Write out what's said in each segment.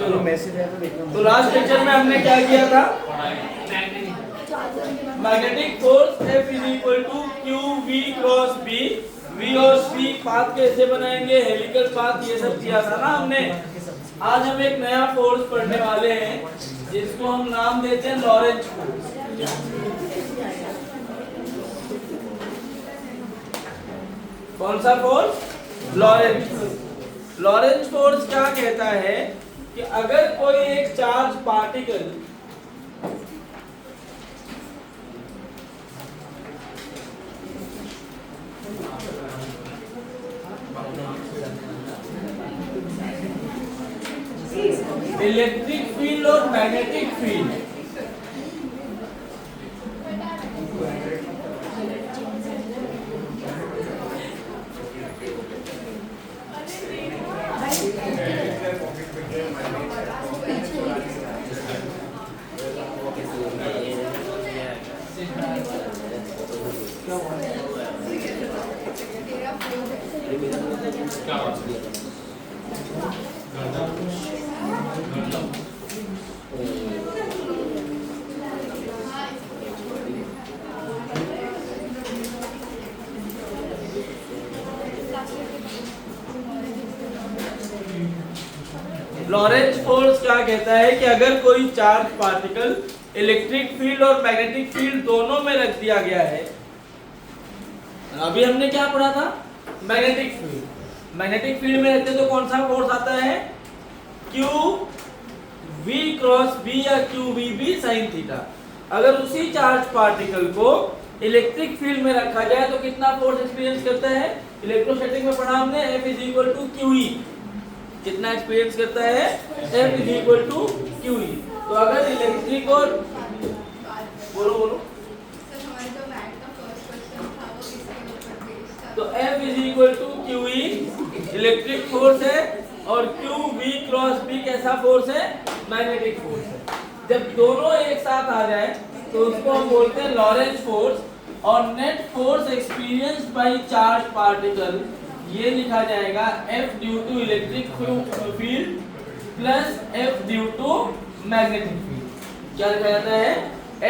चलो मैसेज है तो देखना। तो लास्ट लेक्चर में हमने क्या किया था? Magnetic force F is equal to q v cross B. V और सी पाथ कैसे बनाएंगे, हेलिकल पाथ, ये सब किया था ना हमने। आज हम एक नया फोर्स पढ़ने वाले हैं जिसको हम नाम देते हैं लॉरेंज फोर्स। कौन सा force? Lorentz force. Lorentz force क्या कहता है कि अगर कोई एक चार्ज पार्टिकल इलेक्ट्रिक फील्ड और मैग्नेटिक फील्ड लॉरेंज फोर्स क्या कहता है कि अगर कोई चार्ज पार्टिकल इलेक्ट्रिक फील्ड और मैग्नेटिक फील्ड दोनों में रख दिया गया है। अभी हमने क्या पढ़ा था? Magnetic field. मैग्नेटिक फील्ड में रखते तो कौन सा फोर्स आता है? क्यू वी क्रॉस बी या q v B sine theta. अगर उसी चार्ज पार्टिकल को इलेक्ट्रिक फील्ड में रखा जाए तो कितना फोर्स एक्सपीरियंस करता है? इलेक्ट्रोस्टैटिक में पढ़ा हमने F is equal to q E. कितना एक्सपीरियंस करता है? F is equal to q E. तो अगर इलेक्ट्रिक और बोलो तो F is equal to q E electric force है और क्यू वी क्रॉस बी कैसा फोर्स है? मैग्नेटिक फोर्स है। जब दोनों एक साथ आ जाए तो उसको हम बोलते हैं लॉरेंज फोर्स। और net force experienced by charge particle ये लिखा जाएगा F due to electric field plus F due to magnetic field. क्या लिखा जाता है?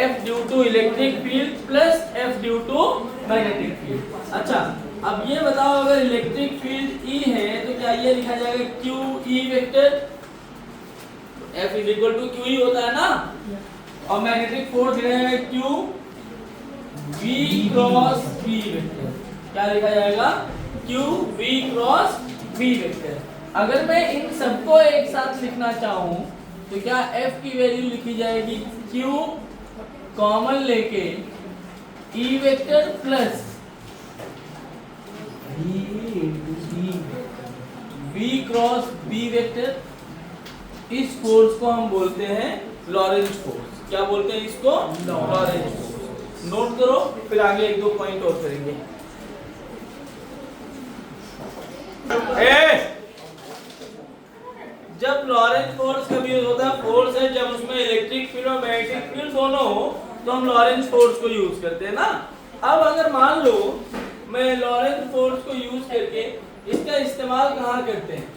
F due to electric field plus F due to magnetic field. अच्छा, अब ये बताओ अगर इलेक्ट्रिक फील्ड E है तो क्या ये लिखा जाएगा Q E vector? F is equal to q E होता है ना। और मैग्नेटिक फोर्स लिखा जाएगा Q V cross B vector. क्या लिखा जाएगा? Q V cross B vector. अगर मैं इन सबको एक साथ लिखना चाहूं तो क्या F की वैल्यू लिखी जाएगी Q कॉमन लेके E vector plus V cross B vector. इस फोर्स को हम बोलते हैं लॉरेंज फोर्स। क्या बोलते हैं इसको? Lorentz force. नोट करो, फिर आगे एक दो पॉइंट और करेंगे। जब लॉरेंज फोर्स कब यूज होता है? फोर्स है जब उसमें इलेक्ट्रिक फील्ड और मैग्नेटिक फील्ड दोनों हो तो हम लॉरेंज फोर्स को यूज करते हैं ना। अब अगर मान लो मैं लॉरेंज फोर्स को यूज करके इसका इस्तेमाल कहाँ करते हैं?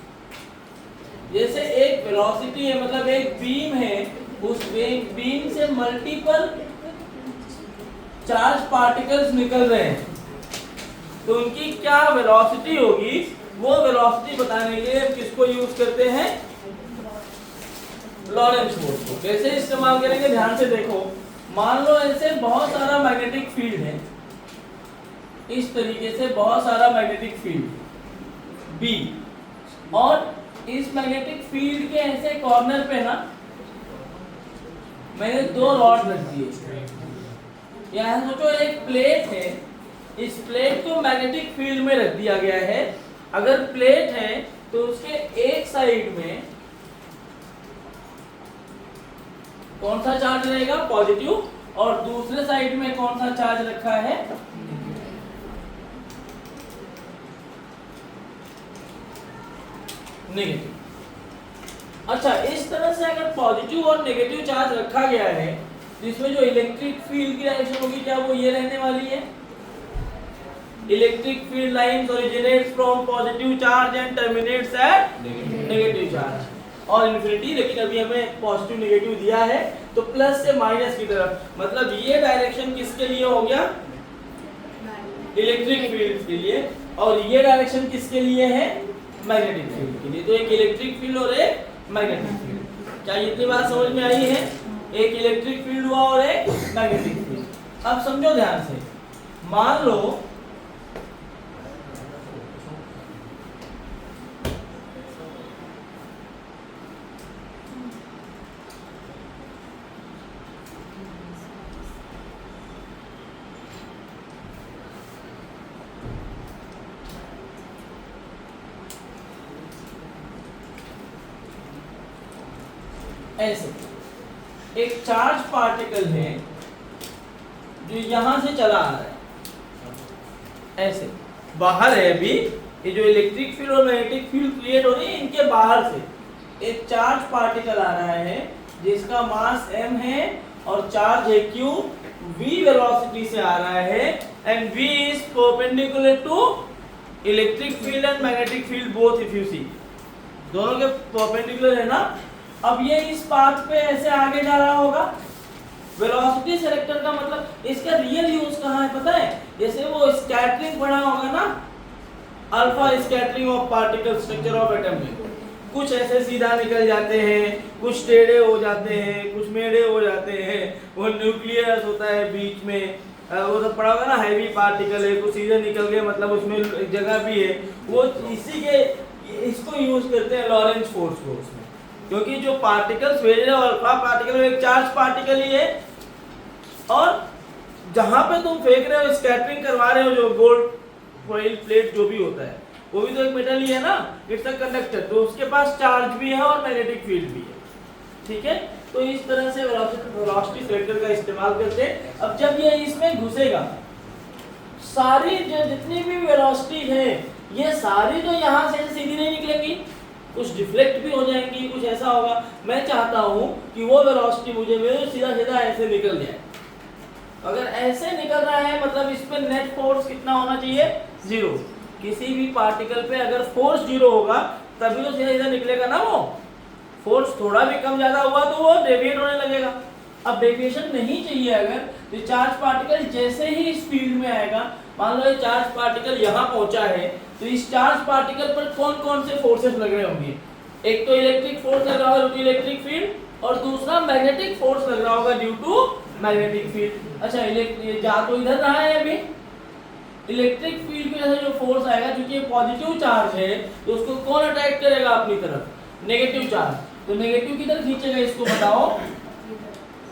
जैसे एक वेलोसिटी है, मतलब एक बीम है, उस बीम से मल्टीपल चार्ज पार्टिकल्स निकल रहे हैं तो उनकी क्या वेलोसिटी होगी, वो वेलोसिटी बताने के लिए हम किसको यूज करते हैं? लॉरेंज फोर्स को। कैसे इस्तेमाल करेंगे ध्यान से देखो। मान लो ऐसे बहुत सारा मैग्नेटिक फील्ड है, इस तरीके से बहुत सारा मैग्नेटिक फील्ड B, और इस मैग्नेटिक फील्ड के ऐसे कॉर्नर पे ना मैंने दो रॉड रख दिए। यहाँ सोचो एक प्लेट है, इस प्लेट को मैग्नेटिक फील्ड में रख दिया गया है। अगर प्लेट है तो उसके एक साइड में कौन सा चार्ज रहेगा? पॉजिटिव। और दूसरे साइड में कौन सा चार्ज रखा है? नेगेटिव। अच्छा, इस तरह से अगर पॉजिटिव और नेगेटिव चार्ज रखा गया है तो इसमें जो इलेक्ट्रिक फील्ड की डायरेक्शन होगी क्या वो ये रहने वाली है? Electric field lines originates from positive charge and terminates at negative charge. और इन्फिनिटी, लेकिन अभी हमें पॉजिटिव नेगेटिव दिया है तो प्लस से माइनस की तरफ, मतलब ये डायरेक्शन किसके लिए हो गया, इलेक्ट्रिक फील्ड के लिए, और ये डायरेक्शन किसके लिए है, मैग्नेटिक फील्ड के लिए। तो एक इलेक्ट्रिक फील्ड और एक मैग्नेटिक फील्ड। क्या इतनी बात समझ में आई है? एक इलेक्ट्रिक फील्ड हुआ और एक मैग्नेटिक फील्ड। अब समझो ध्यान से, मान लो ऐसे एक चार्ज पार्टिकल है जो यहां से चला आ रहा है, ऐसे बाहर है अभी, ये जो इलेक्ट्रिक फील्ड और मैग्नेटिक फील्ड क्रिएट हो रही है इनके बाहर से एक चार्ज पार्टिकल आ रहा है जिसका मास m है और चार्ज है q, v वेलोसिटी से आ रहा है and v is perpendicular to electric field and magnetic field both, if you see दोनों के परपेंडिकुलर है ना। अब ये इस पाथ पे ऐसे आगे जा रहा होगा, वेलोसिटी सेलेक्टर का मतलब इसका रियल यूज कहाँ है पता है? जैसे वो स्कैटरिंग पढ़ा होगा ना, alpha scattering of particle structure of atom में, कुछ ऐसे सीधा निकल जाते हैं, कुछ टेढ़े हो जाते हैं, कुछ मेढ़े हो जाते हैं, वो न्यूक्लियस होता है बीच में, वो तो पढ़ा होगा ना, हैवी पार्टिकल है, कुछ सीधे निकल गए मतलब उसमें एक जगह भी है, वो इसी के इसको यूज करते हैं लॉरेंज फोर्स को उसमें, क्योंकि जो पार्टिकल्स भेज रहे हो अल्फा पार्टिकल एक चार्ज पार्टिकल ही है, और जहां पे तुम फेंक रहे हो स्कैटरिंग करवा रहे हो जो गोल्ड फॉइल प्लेट जो भी होता है वो भी तो एक मेटल ही है ना, इट्स अ कंडक्टर, तो उसके पास चार्ज भी है और मैग्नेटिक फील्ड भी है, ठीक है। तो इस तरह से वेलोसिटी सेलेक्टर का इस्तेमाल करते हैं। अब जब ये इसमें घुसेगा, सारी जो जितनी भी वेलोसिटी है ये सारी तो यहाँ से सीधी नहीं निकलेंगी, कुछ डिफ्लेक्ट भी हो जाएंगी, कुछ ऐसा होगा। मैं चाहता हूँ कि वो वेलोसिटी मुझे मेरे सीधा सीधा ऐसे निकल जाए। अगर ऐसे निकल रहा है मतलब इस पे नेट फोर्स कितना होना चाहिए, 0। किसी भी पार्टिकल पे अगर फोर्स 0 होगा तभी तो सीधा सीधा निकलेगा ना, वो फोर्स थोड़ा भी कम ज्यादा हुआ तो वो डेविएट होने लगेगा। अब डेविएशन नहीं चाहिए अगर, तो चार्ज पार्टिकल जैसे ही इस फील्ड में आएगा, मान लो ये चार्ज पार्टिकल यहाँ पहुंचा है, तो इस चार्ज पार्टिकल पर कौन कौन से फोर्सेस लग रहे होंगे? एक तो इलेक्ट्रिक फोर्स लग रहा होगा ड्यू टू इलेक्ट्रिक फील्ड, और दूसरा मैग्नेटिक फोर्स लग रहा होगा ड्यू टू मैग्नेटिक फील्ड। अच्छा जा तो इधर रहा है अभी, इलेक्ट्रिक फील्ड की वजह से जो फोर्स आएगा, क्योंकि ये पॉजिटिव चार्ज है तो उसको कौन अट्रैक्ट करेगा अपनी तरफ, नेगेटिव चार्ज, तो नेगेटिव की तरफ खींचेगा इसको, बताओ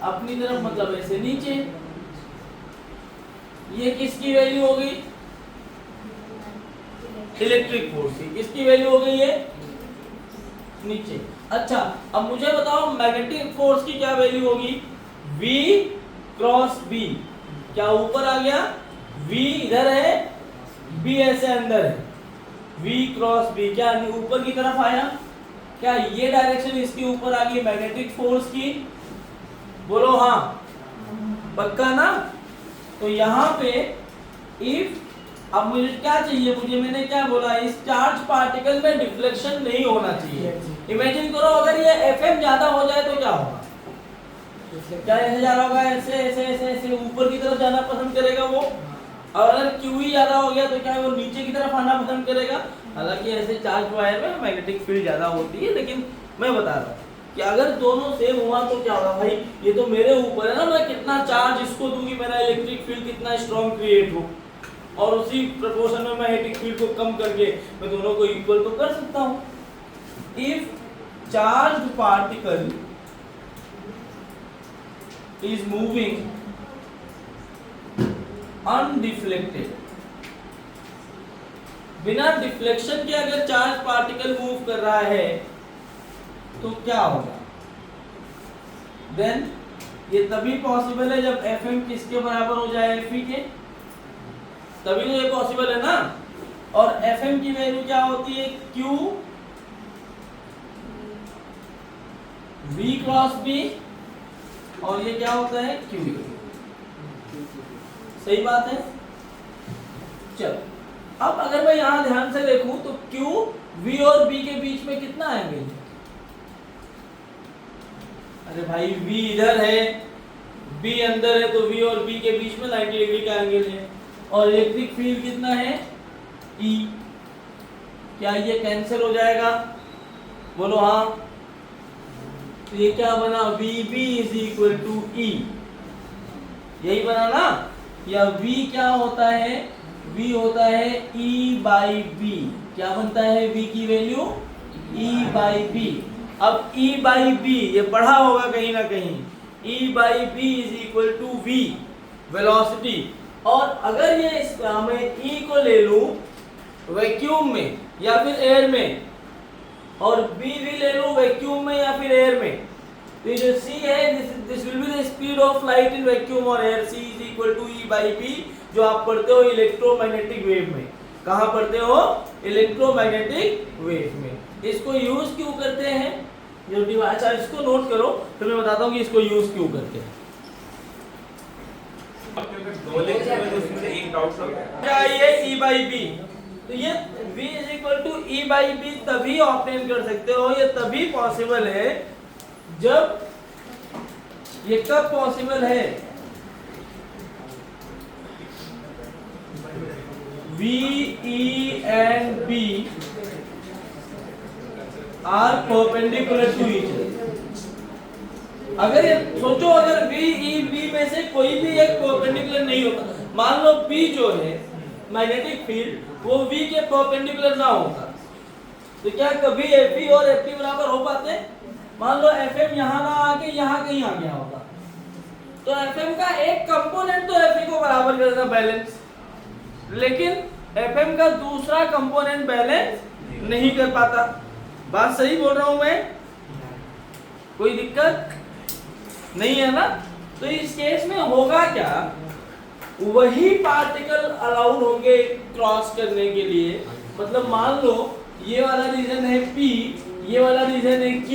अपनी तरफ मतलब ऐसे नीचे। ये किसकी वैल्यू हो गई, इलेक्ट्रिक फोर्स की, किसकी वैल्यू हो गई है, नीचे। अच्छा अब मुझे बताओ मैग्नेटिक फोर्स की क्या वैल्यू होगी, V क्रॉस B, क्या ऊपर आ गया, V इधर है, B ऐसे अंदर है, V क्रॉस B क्या ऊपर की तरफ आया, क्या ये डायरेक्शन इसके ऊपर आ गई मैग्नेटिक फोर्स की, बोलो हाँ, पक्का ना। तो यहाँ पे इफ, अब मुझे क्या चाहिए, मुझे मैंने क्या बोला, इस चार्ज पार्टिकल में डिफ्लेक्शन नहीं होना चाहिए। इमेजिन करो अगर ये FM ज्यादा हो जाए तो क्या होगा, क्या ऐसे जा रहा होगा, ऐसे ऐसे ऐसे ऐसे ऊपर की तरफ जाना पसंद करेगा वो, और अगर QE ज्यादा हो गया तो क्या वो नीचे की तरफ आना पसंद करेगा। हालांकि ऐसे चार्ज वायर में मैग्नेटिक फील्ड ज्यादा होती है, लेकिन मैं बता रहा हूँ कि अगर दोनों सेम हुआ तो क्या होगा, भाई ये तो मेरे ऊपर है ना, मैं कितना चार्ज इसको दूंगी, मेरा इलेक्ट्रिक फील्ड कितना स्ट्रॉन्ग क्रिएट हो, और उसी प्रोपोर्शन में मैग्नेटिक फील्ड को कम करके मैं दोनों को इक्वल तो कर सकता हूँ। If charge particle is moving undeflected, बिना डिफ्लेक्शन के अगर चार्ज पार्टिकल मूव कर रहा है तो क्या होगा, देन ये तभी पॉसिबल है जब FM किसके बराबर हो जाए, FE के, तभी तो ये पॉसिबल है ना। और FM की वैल्यू क्या होती है, Q V क्रॉस B, और ये क्या होता है, Q। सही बात है। चलो अब अगर मैं यहां ध्यान से देखूं तो Q V और B के बीच में कितना एंगल है, अरे भाई V इधर है, B अंदर है, तो V और B के बीच में 90 डिग्री का एंगल है, और इलेक्ट्रिक फील्ड कितना है E। क्या ये कैंसिल हो जाएगा? बोलो हाँ। तो ये क्या बना? VB is equal to E, यही बना ना। या V क्या होता है? V होता है E बाई B। क्या बनता है V की वैल्यू? E by B। अब E बाई B ये पढ़ा होगा कहीं ना कहीं, E by B is equal to V velocity. और अगर ये मैं E को ले लूं वैक्यूम में या फिर एयर में, और B भी ले लूं वैक्यूम में या फिर एयर में, तो ये जो C है this will be the speed of light in vacuum और air. C is equal to E by B, जो आप पढ़ते हो इलेक्ट्रोमैग्नेटिक वेव में। कहाँ पढ़ते हो? इलेक्ट्रोमैग्नेटिक वेव में। इसको यूज क्यों करते हैं? जो डिवाइस, अच्छा इसको नोट करो, फिर मैं बताता हूँ कि इसको यूज क्यों करते हैं। क्या ये E बाई B, तो ये V is equal to E by B तभी ऑब्टेन कर सकते हो, ये तभी पॉसिबल है जब, ये कब पॉसिबल है? V, E and B are perpendicular to each other। अगर ये सोचो, अगर V, E, B में से कोई भी एक परपेंडिकुलर नहीं होता, मान लो P जो है मैग्नेटिक फील्ड वो V के परपेंडिकुलर ना होता, तो क्या कभी FE और FT बराबर हो पाते? मान लो FM यहाँ ना आके यहाँ कहीं आ गया होता, तो FM का एक कंपोनेंट तो FE को बराबर करेगा, बैलेंस, लेकिन FM का दूसरा कंपोनेंट बैलेंस नहीं कर पाता। बात सही बोल रहा हूं मैं? कोई दिक्कत नहीं है ना? तो इस केस में होगा क्या? वही पार्टिकल अलाउड होंगे क्रॉस करने के लिए। मतलब मान लो ये वाला रीजन है P, ये वाला रीजन है Q,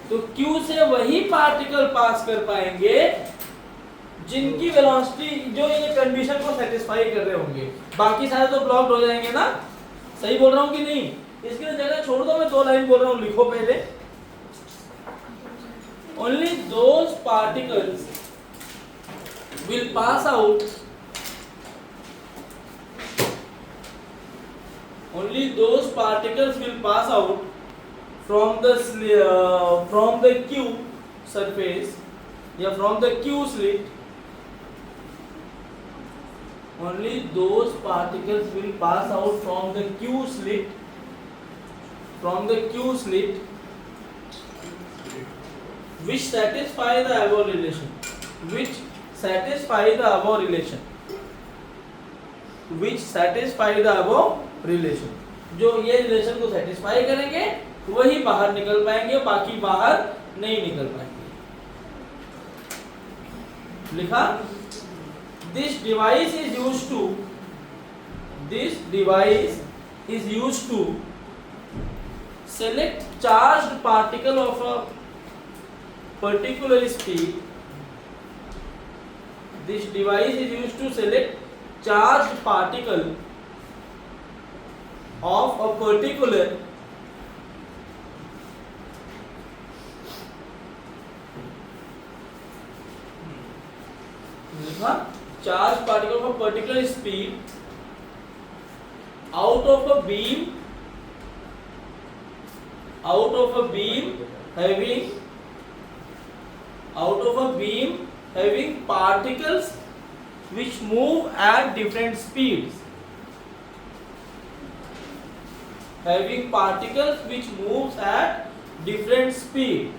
तो Q से वही पार्टिकल पास कर पाएंगे जिनकी वेलोसिटी, जो ये कंडीशन को सेटिस्फाई कर रहे होंगे। बाकी सारे तो ब्लॉक्ड हो जाएंगे ना? सही बोल रहा हूँ कि नहीं? इसके लिए जगह छोड़ दो, मैं 2 लाइन बोल रहा हूँ, लिखो पहले। Only those particles will pass out, only those particles will pass out from the Q surface या from the Q slit, only those particles will pass out from the Q slit, which satisfy the above relation, which satisfy the above relation, which satisfy the above relation। जो ये relation को satisfy करेंगे वही बाहर निकल पाएंगे, बाकी बाहर नहीं निकल पाएंगे। लिखा? This device is used to select charged particle of a particular speed. This device is used to select charged particle of a particular charged particle of a particular speed out of a beam having particles which move at different speeds, having particles which moves at different speed।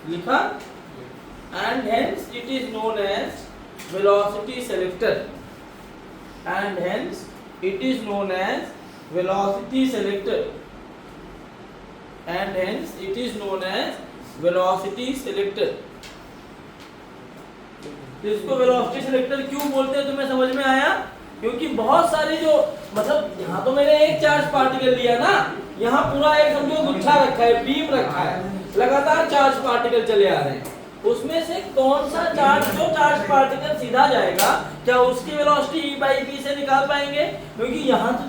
लिखा? And hence it is known as velocity selector, and hence it is known as velocity selector, and hence it is known as velocity selector। तो इसको velocity selector क्यों बोलते हैं तुम्हें समझ में आया? क्योंकि बहुत सारे जो, मतलब यहाँ तो मैंने एक चार्ज पार्टिकल लिया ना, यहाँ पूरा एक समझो गुच्छा रखा है, बीम रखा है, लगातार चार्ज पार्टिकल चले आ रहे हैं, उसमें से कौन सा चार्ज, जो चार्ज पार्टिकल सीधा जाएगा, क्या उसकी वेलोसिटी e by v से निकाल पाएंगे? क्योंकि यहाँ तो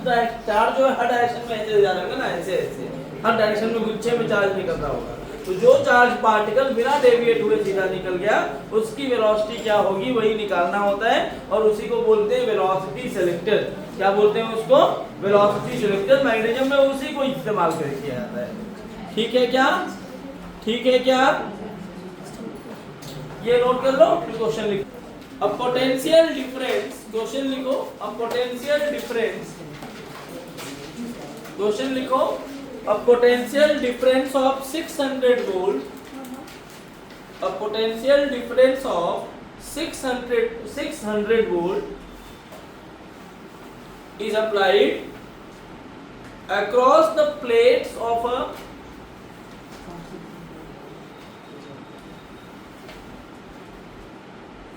चार्ज जो है हर डायरेक्शन में ऐसे जा रहा होगा ना, ऐसे ऐसे हर डायरेक्शन में गुच्छे में चार्ज निकल रहा होगा। तो जो चार्ज पार्टिकल बिना डेविएट हुए सीधा निकल गया, उसकी वेलोसिटी क्या होगी वही निकालना होता है, और उसी को बोलते हैं वेलोसिटी सेलेक्टर। क्या बोलते हैं उसको? Velocity selector. मैग्नीशियम में उसी को इस्तेमाल करके किया जाता है। ठीक है क्या? ठीक है क्या? ये नोट कर लो, फिर क्वेश्चन लिखो। अब पोटेंशियल डिफरेंस, क्वेश्चन लिखो। अब पोटेंशियल डिफरेंस, क्वेश्चन लिखो। अब पोटेंशियल डिफरेंस ऑफ 600 वोल्ट, अब potential difference of 600 volt is applied across the plates of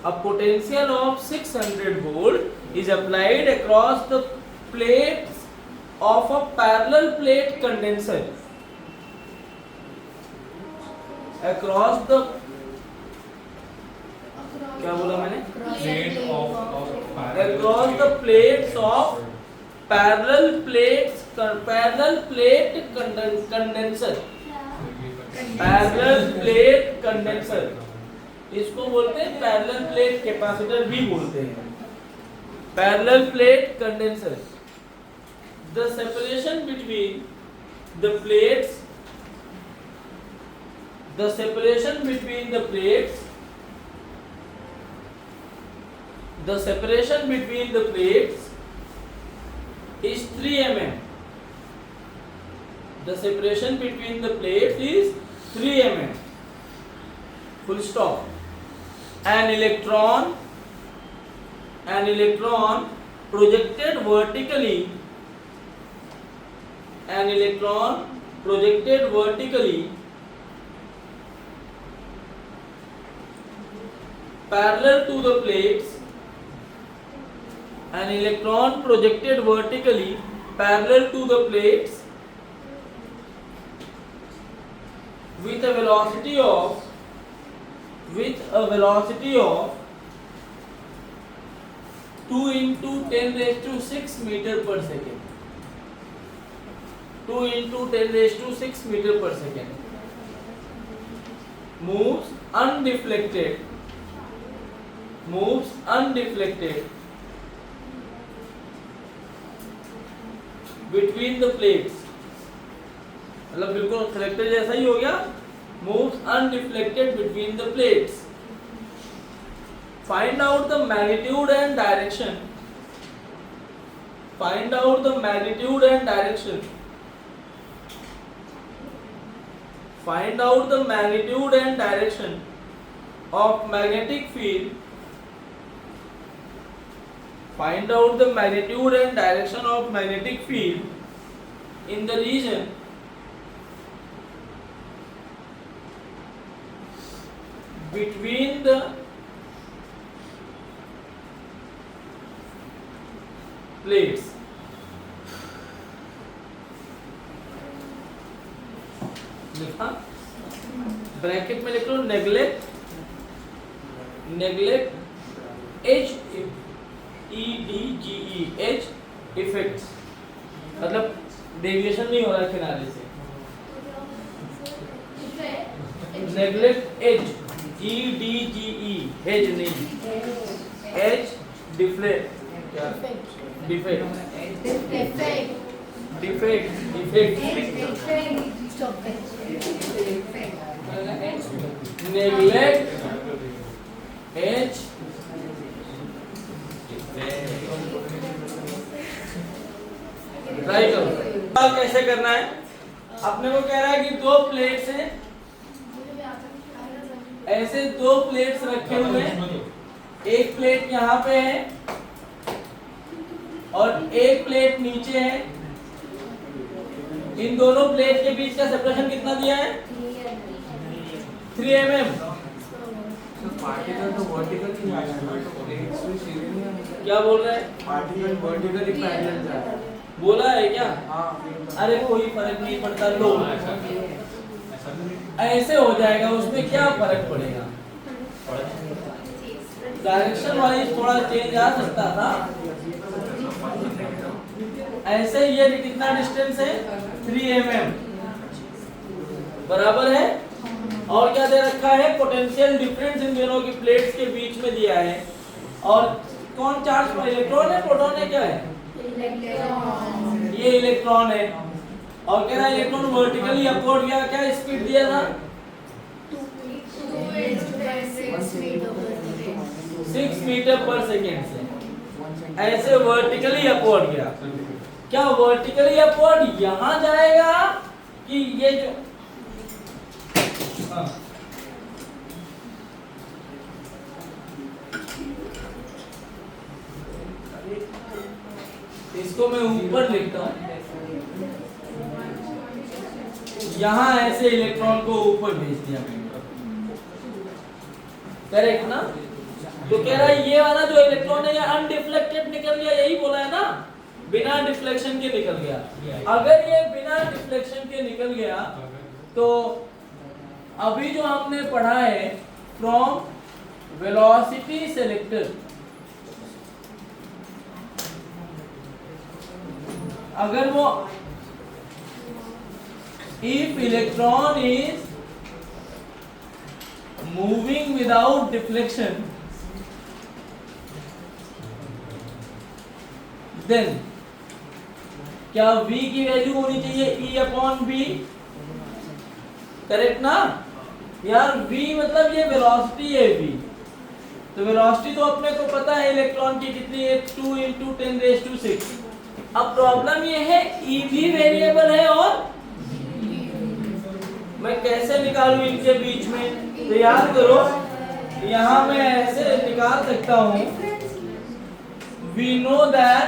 a potential of 600 volt is applied across the plates of a parallel plate condenser, across the, क्या बोला मैंने? across the plates of parallel plate condenser, parallel plate condenser, इसको बोलते हैं parallel plate capacitor भी बोलते हैं, parallel plate condenser. The separation between the plates, the separation between the plates, the separation between the plates is 3 mm. The separation between the plates is 3 mm. Full stop. An electron projected vertically, an electron projected vertically parallel to the plates, an electron projected vertically parallel to the plates with a velocity of 2 into 10 raised to 6 meter per second, 2 into 10 raised to 6 meter per second, moves undeflected between the plates, मतलब बिल्कुल selector जैसा ही हो गया, moves undeflected between the plates. Find out the magnitude and direction. Find out the magnitude and direction. Find out the magnitude and direction of magnetic field. Find out the magnitude and direction of magnetic field in the region between the plates. लिखा, bracket में लिख लो neglect H EDGE H effects, मतलब deviation नहीं हो रहा है किनारे से, नेग्लेक्ट H EDGE H नहीं, H deflect neglect H try करो। कैसे करना है? अपने को कह रहा है कि दो प्लेट्स हैं, ऐसे दो प्लेट्स रखे हुए हैं, एक प्लेट यहाँ पे है और एक प्लेट नीचे है। इन दोनों प्लेट के बीच का सेपरेशन कितना दिया है? 3 mm। पार्टिकल तो वर्टिकल ही आ रहा है, क्या बोल रहे हैं? पार्टिकल वर्टिकल ही पैरेलल जा रहा है, बोला है क्या? हाँ। अरे कोई फर्क नहीं पड़ता, लो ऐसे हो जाएगा, उसमें क्या फर्क पड़ेगा? डायरेक्शन वाइज थोड़ा चेंज आ सकता था। ऐसे ये कितना डिस्टेंस है 3 mm बराबर है। और क्या दे रखा है, पोटेंशियल डिफरेंस इन दोनों की प्लेट्स के बीच में दिया है। और कौन चार्ज, इलेक्ट्रॉन है प्रोटॉन है, क्या है, ये इलेक्ट्रॉन है। और कह रहा है इलेक्ट्रॉन वर्टिकली अपवर्ड गया, क्या स्पीड दिया था 6 मीटर पर सेकेंड से ऐसे वर्टिकली अपवर्ड गया। क्या वर्टिकली अपवर्ड यहां जाएगा कि ये जो इसको मैं ऊपर लिखता हूं, यहां ऐसे इलेक्ट्रॉन को ऊपर भेज दिया मैंने, करेक्ट ना। तो कह रहा है ये वाला जो इलेक्ट्रॉन है ये अनडिफ्लेक्टेड निकल गया, यही बोला है ना, बिना डिफ्लेक्शन के निकल गया। अगर ये बिना डिफ्लेक्शन के निकल गया तो अभी जो हमने पढ़ा है फ्रॉम वेलोसिटी सेलेक्टर, अगर वो if electron is moving without deflection then क्या v की वैल्यू होनी चाहिए E अपॉन b, करेक्ट ना यार। v मतलब ये वेलोसिटी है v, तो वेलोसिटी तो अपने को पता है इलेक्ट्रॉन की कितनी है 2 × 10⁶। अब प्रॉब्लम ये है E भी वेरिएबल है और मैं कैसे निकालूं इनके बीच में, तो याद करो यहां मैं ऐसे निकाल सकता हूं, we know that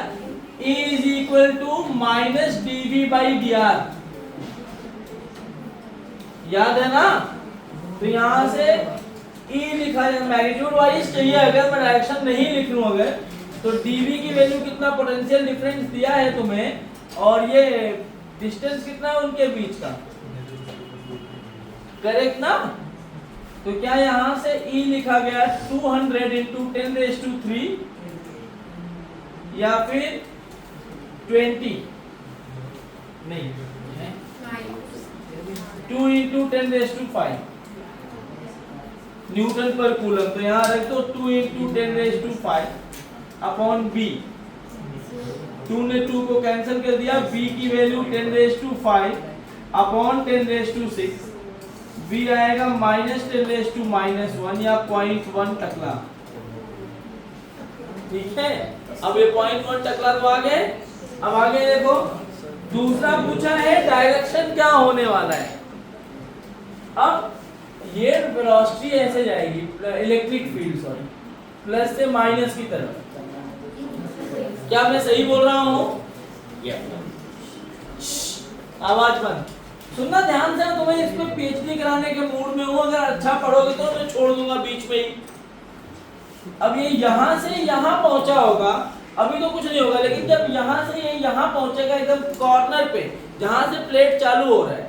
E is equal to minus dV/dr, याद है ना। तो यहां से E लिखा है, मैग्नीट्यूड वाइज चाहिए, अगर मैं डायरेक्शन नहीं लिख लूं अगर, तो dV की वैल्यू कितना पोटेंशियल डिफरेंस दिया है तुम्हें, और ये डिस्टेंस कितना है उनके बीच का, करेक्ट ना। तो क्या यहां से E लिखा गया 200 × 10⁻³ या फिर 20 नहीं 2 × 10⁵ न्यूटन पर कूलम। तो यहां रख दो 2 × 10⁵ अपॉन b, 2 ने 2 को कैंसिल कर दिया, b की वैल्यू 10⁵ अपॉन 10⁶, b आएगा -10⁻⁻1 या 0.1 टकला, ठीक है। अब ये 0.1 टकला तो आ गए। अब आगे देखो दूसरा पूछा है डायरेक्शन क्या होने वाला है। अब ये वेलोसिटी ऐसे जाएगी, इलेक्ट्रिक फील्ड सॉरी, प्लस से माइनस की तरफ। क्या मैं सही बोल रहा हूं? आवाज बंद, सुनना ध्यान से। तुम्हें इसको पीएचडी कराने के मूड में हूं, अगर अच्छा पढ़ोगे तो मैं छोड़ दूंगा बीच में ही। अब ये यहां से यहां पहुंचा होगा, अभी तो कुछ नहीं होगा, लेकिन जब यहां से ये यहां पहुंचेगा एकदम कॉर्नर पे जहां से प्लेट चालू हो रहा है,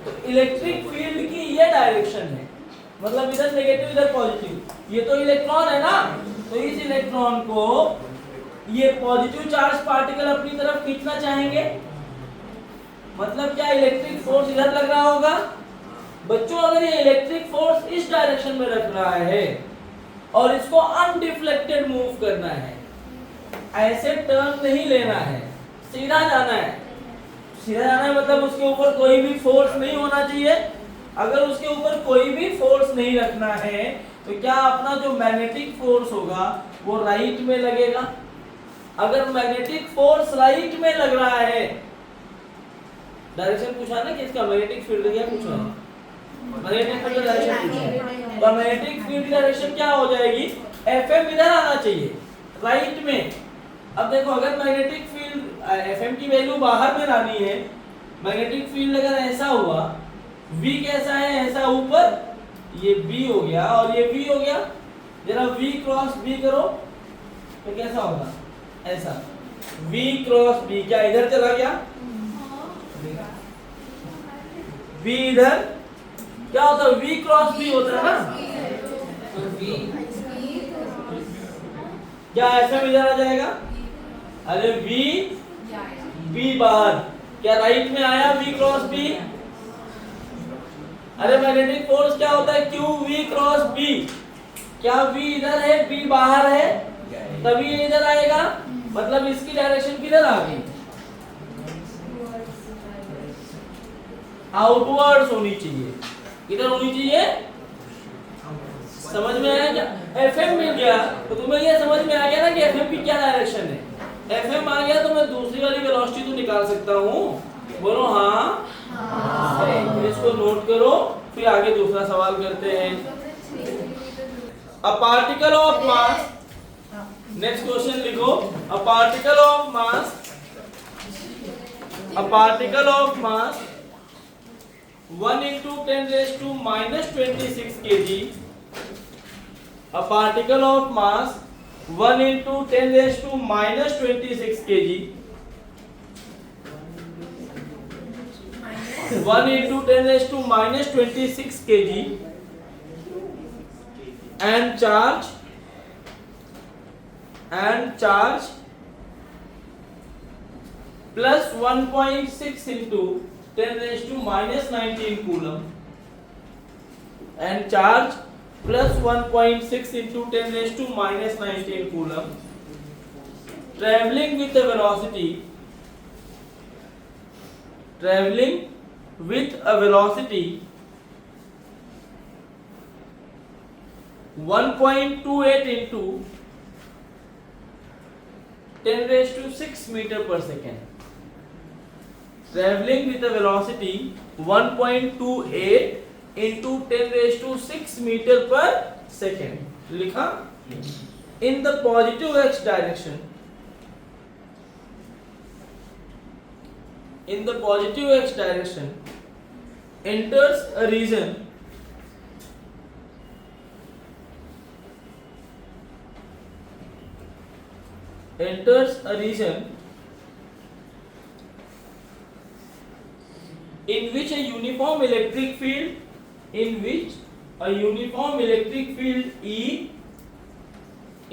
तो इलेक्ट्रिक फील्ड की ये डायरेक्शन है, मतलब इधर नेगेटिव इधर पॉजिटिव। ये तो इलेक्ट्रॉन है ना, तो इस इलेक्ट्रॉन को ये पॉजिटिव चार्ज पार्टिकल अपनी तरफ खींचना चाहेंगे, मतलब क्या इलेक्ट्रिक फोर्स इधर लग रहा होगा। बच्चों अगर ये इलेक्ट्रिक फोर्स इस डायरेक्शन में रख रहा है और इसको अनडिफ्लेक्टेड मूव करना है, ऐसे टर्न नहीं लेना है, सीधा जाना है। सीधा जाना है मतलब उसके ऊपर कोई भी फोर्स नहीं होना चाहिए। अगर उसके ऊपर कोई भी फोर्स नहीं रखना है तो क्या अपना जो मैग्नेटिक फोर्स होगा वो राइट में लगेगा। अगर मैग्नेटिक फोर्स राइट में लग रहा है, डायरेक्शन पूछा ना कि इसका मैग्नेटिक फील्ड क्या पूछा है, मैग्नेटिक फील्ड डायरेक्शन पूछा है, तो मैग्नेटिक फील्ड डायरेक्शन क्या हो जाएगी, एफएम इधर आना चाहिए राइट में। अब देखो अगर मैग्नेटिक फील्ड एफएम की वैल्यू बाहर में लानी है, मैग्नेटिक फील्ड अगर ऐसा हुआ, V कैसा है, ऐसा ऊपर, ये B हो गया और ये V हो गया, जरा V क्रॉस B करो तो कैसा होगा, ऐसा V क्रॉस B, क्या इधर चला गया, V इधर क्या होता है, V क्रॉस B होता है ना, क्या FM इधर आ जाएगा? अरे V B बाहर, क्या राइट में आया V क्रॉस B? अरे मैग्नेटिक फोर्स क्या होता है? Q V cross B। क्या V इधर है, B बाहर है, तभी ये इधर आएगा। मतलब इसकी डायरेक्शन किधर आ गई? आउटवर्ड्स होनी चाहिए। किधर होनी चाहिए? समझ में आया क्या? FM मिल गया तो तुम्हें ये समझ में आ गया ना कि FM की क्या डायरेक्शन है। FM आ गया तो मैं दूसरी वाली वेलोसिटी तो निकाल सकता हूँ। बोलो हाँ। इसको नोट करो, फिर आगे दूसरा सवाल करते हैं। A particle of mass, next question लिखो। A particle of mass, a particle of mass 1 into 10 raised to minus 26 kg, a particle of mass 1 into 10 raised to minus 26 kg, 1 into 10 raised to minus 26 kg and charge plus 1.6 into 10 raised to minus 19 coulomb and charge plus 1.6 into 10 raised to minus 19 coulomb traveling with a velocity 1.28 into 10 raised to 6 meter per second. Traveling with a velocity 1.28 into 10 raised to 6 meter per second. लिखा? In the positive x direction. In the positive x direction, enters a region in which a uniform electric field E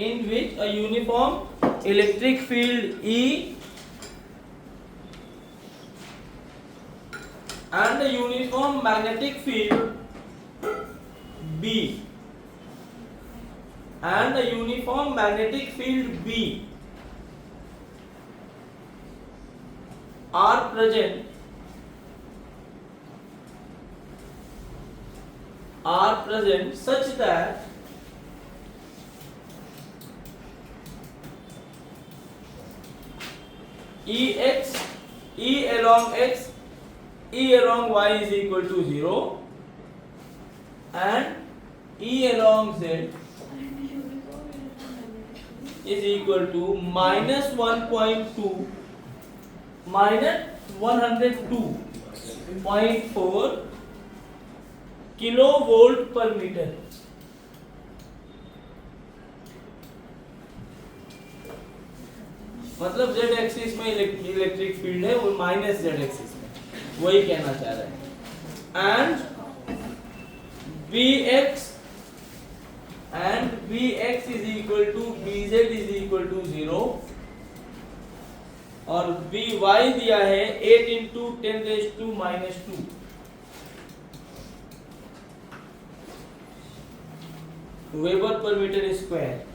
and a uniform magnetic field B are present such that E along y is equal to 0 and E along z is equal to minus 1.2 minus 102.4 kilovolt पर metre. मतलब z axis में electric field है, वो minus z axis में, वही कहना चाह रहे हैं। And Vx is equal to Vz is equal to 0 और Vy दिया है 8 into 10 raised to minus 2 weber per metre square.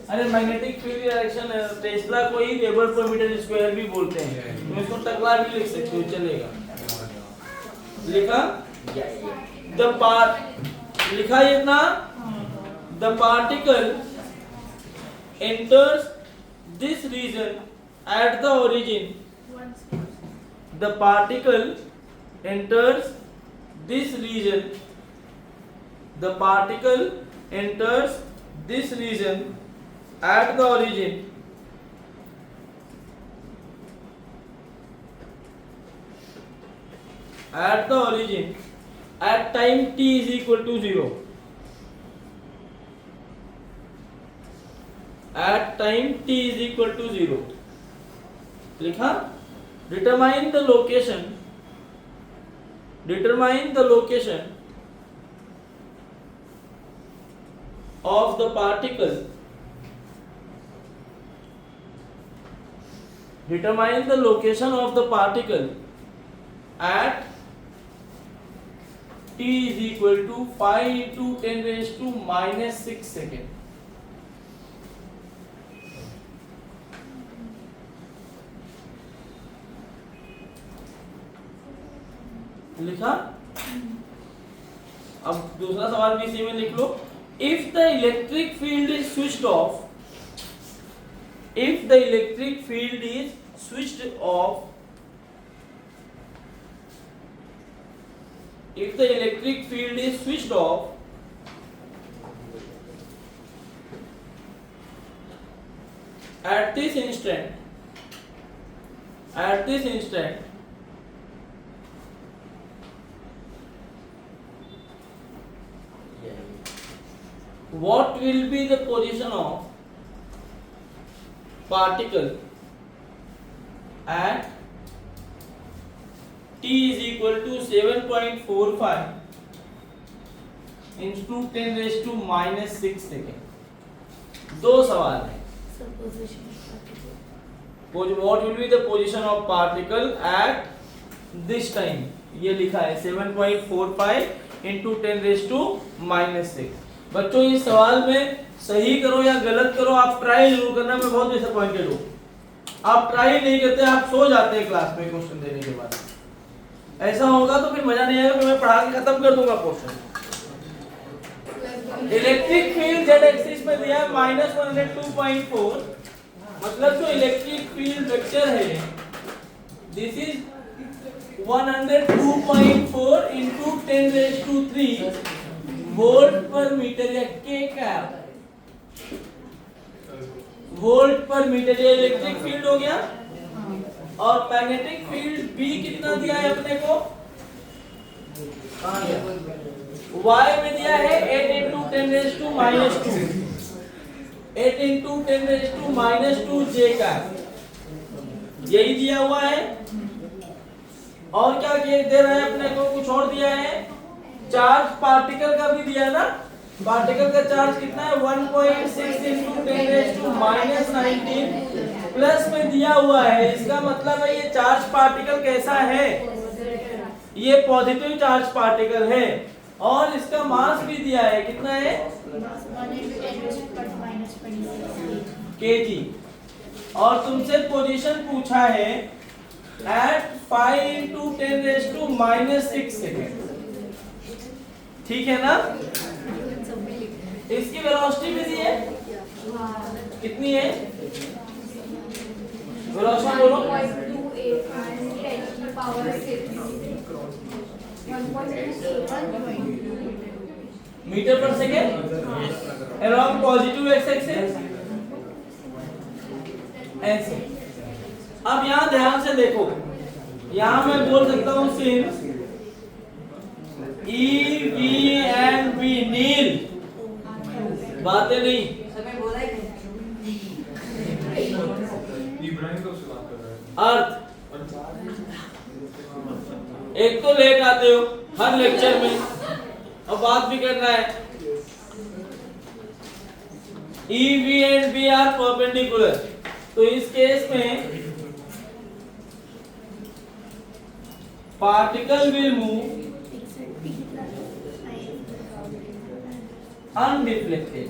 अरे मैग्नेटिक फील्ड डायरेक्शन टेस्ला को ही वेबर पर मीटर स्क्वायर भी बोलते हैं, तुम इसको टकला भी लिख सकते हो, चलेगा। लिखा लिखा इतना the particle enters this region at the origin. The particle enters this region. The particle enters this region at the origin. At the origin at time t is equal to 0. At time t is equal to 0. लिखा? Determine the location of the particle, determine the location of the particle at t is equal to 5 into 10 raised to minus 6 second. लिखा? अब दूसरा सवाल भी इसी में लिख लो. If the electric field is switched off, if the electric field is switched off, if the electric field is switched off at this instant, what will be the position of particle at t is equal to 7.45 into 10 raised to minus 6 second. दो सवाल है. What will be the position of particle at this time? ये लिखा है 7.45 into 10 raised to minus 6. बच्चों इस सवाल में सही करो या गलत करो, आप ट्राई जरूर करना. मैं बहुत डिसअपॉइंटेड हूँ, आप ट्राई नहीं करते, आप सो जाते हैं क्लास में क्वेश्चन देने के बाद. ऐसा होगा तो फिर मजा नहीं आएगा, फिर मैं पढ़ा के खत्म कर दूंगा question. Electric field Z axis में दिया है -102.4, मतलब जो इलेक्ट्रिक फील्ड वेक्टर है this is 102.4 into 10 raised to 3 volt पर मीटर या के का वोल्ट पर मीटर. ये इलेक्ट्रिक फील्ड हो गया. और मैग्नेटिक फील्ड B कितना दिया है अपने को? Y में दिया है 8 into 10 raised to minus 2, 8 into 10 raised to minus 2 J का, यही दिया हुआ है. और क्या दे रहा है अपने को? कुछ और दिया है. चार्ज पार्टिकल का भी दिया ना. पार्टिकल का चार्ज कितना है? 1.6 into 10 raised to minus 19 plus में दिया हुआ है. इसका मतलब है ये चार्ज पार्टिकल कैसा है? ये पॉजिटिव चार्ज पार्टिकल है. और इसका मास भी दिया है. कितना है? kg. और तुमसे पोजीशन पूछा है at 5 into 10 raised to minus 6 second. ठीक है ना? इसकी वेलोसिटी भी दी है. कितनी है वेलोसिटी? बोलो. मीटर पर second along positive x axis ऐसे. अब यहां ध्यान से देखो, यहां मैं बोल सकता हूं since E, V and B नील. बातें नहीं. अर्थ. एक तो लेट आते हो हर लेक्चर में और बात भी करना है. E, V and B are perpendicular. तो इस केस में पार्टिकल विल मूव अनडिफ्लेक्टेड.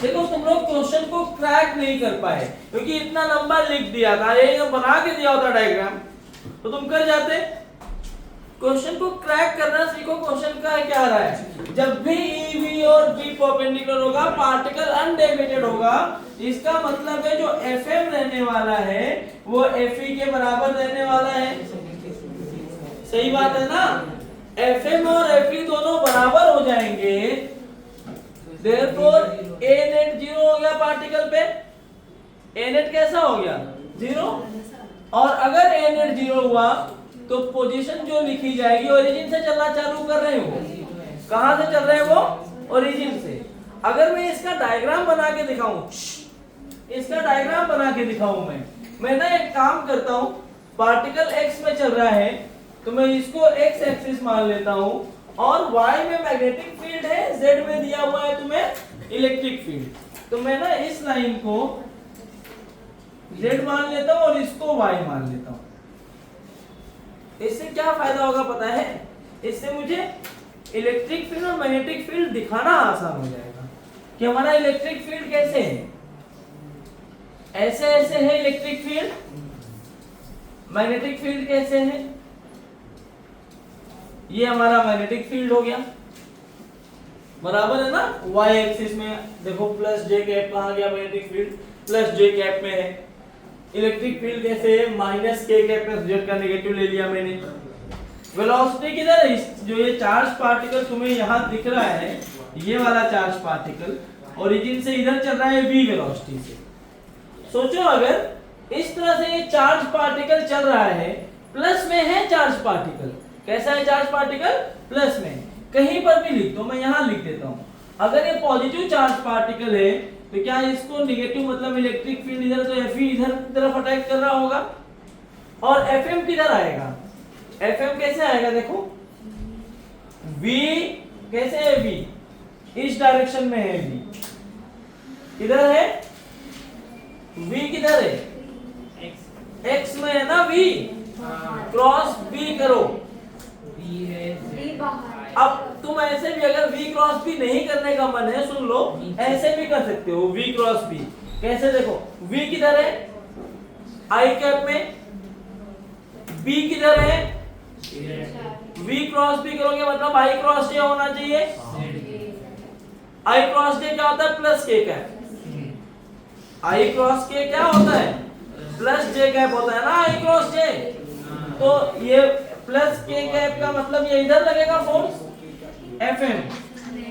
देखो तुम लोग क्वेश्चन को क्रैक नहीं कर पाए क्योंकि इतना लंबा लिख दिया था. ये बना के दिया होता डायग्राम तो तुम कर जाते. क्वेश्चन को क्रैक करना सीखो. क्वेश्चन का क्या आ रहा है? जब भी E, V और B परपेंडिकुलर होगा, पार्टिकल अनडेविएटेड होगा, इसका मतलब है जो Fm रहने वाला है वो Fe के बराबर रहने वाला है. सही बात है ना? Fm और Fe दोनों बराबर हो जाएंगे. Therefore A net 0 हो गया पार्टिकल पे. A net कैसा हो गया? 0. और अगर A net 0 हुआ तो पोजीशन जो लिखी जाएगी ओरिजिन से चलना चालू कर रहे हो. कहां से चल रहे हैं वो? ओरिजिन से. अगर मैं इसका डायग्राम बना के दिखाऊं, इसका डायग्राम बना के दिखाऊं, मैं ना एक काम करता हूं. पार्टिकल x में चल रहा है तो मैं इसको x एक्सिस मान लेता हूं और y में मैग्नेटिक फील्ड है, z में दिया हुआ है तुम्हें इलेक्ट्रिक फील्ड। तो मैं ना इस लाइन को Z मान लेता हूं और इसको Y मान लेता हूं। इससे क्या फायदा होगा पता है? इससे मुझे इलेक्ट्रिक फील्ड और मैग्नेटिक फील्ड दिखाना आसान हो जाएगा कि हमारा इलेक्ट्रिक फील्ड कैसे है। ऐसे ऐसे है इलेक्ट्रिक फील्ड, मैग्नेटिक फील्ड कैसे है। ये हमारा मैग्नेटिक फील्ड हो गया, बराबर है ना। y एक्सिस में देखो प्लस जे कैप कहां गया, मैग्नेटिक फील्ड प्लस जे कैप में है। इलेक्ट्रिक फील्ड कैसे है, माइनस के कैप प्लस जेड का नेगेटिव ले लिया मैंने। वेलोसिटी किधर है, जो ये चार्ज पार्टिकल तुम्हें यहां दिख रहा है, ये वाला चार्ज पार्टिकल ओरिजिन से इधर चल रहा है v वेलोसिटी से। सोचो अगर इस तरह से ये चार्ज पार्टिकल चल रहा है, प्लस में है चार्ज पार्टिकल। कैसा है चार्ज पार्टिकल, प्लस में। कहीं पर भी लिख दो, मैं यहां लिख देता हूं। अगर ये पॉजिटिव चार्ज पार्टिकल है तो क्या इसको नेगेटिव मतलब इलेक्ट्रिक फील्ड इधर, तो Fe इधर की तरफ अटैक कर रहा होगा। और Fm किधर आएगा, Fm कैसे आएगा देखो, V कैसे है, V इस डायरेक्शन में है, V किधर है, V किधर है, X में है ना, V क्रॉस B करो। अब तुम ऐसे भी अगर V क्रॉस B नहीं करने का मन है, सुन लो, ऐसे भी कर सकते हो V क्रॉस B। कैसे देखो, V किधर है, I कैप में, B किधर है, V क्रॉस B करोगे मतलब I क्रॉस J होना चाहिए। I क्रॉस J क्या होता है, plus K cap. I cross K क्या होता है, प्लस J कैप होता है ना, I क्रॉस J। तो ये प्लस K कैप का मतलब ये इधर लगेगा फोर्स Fm,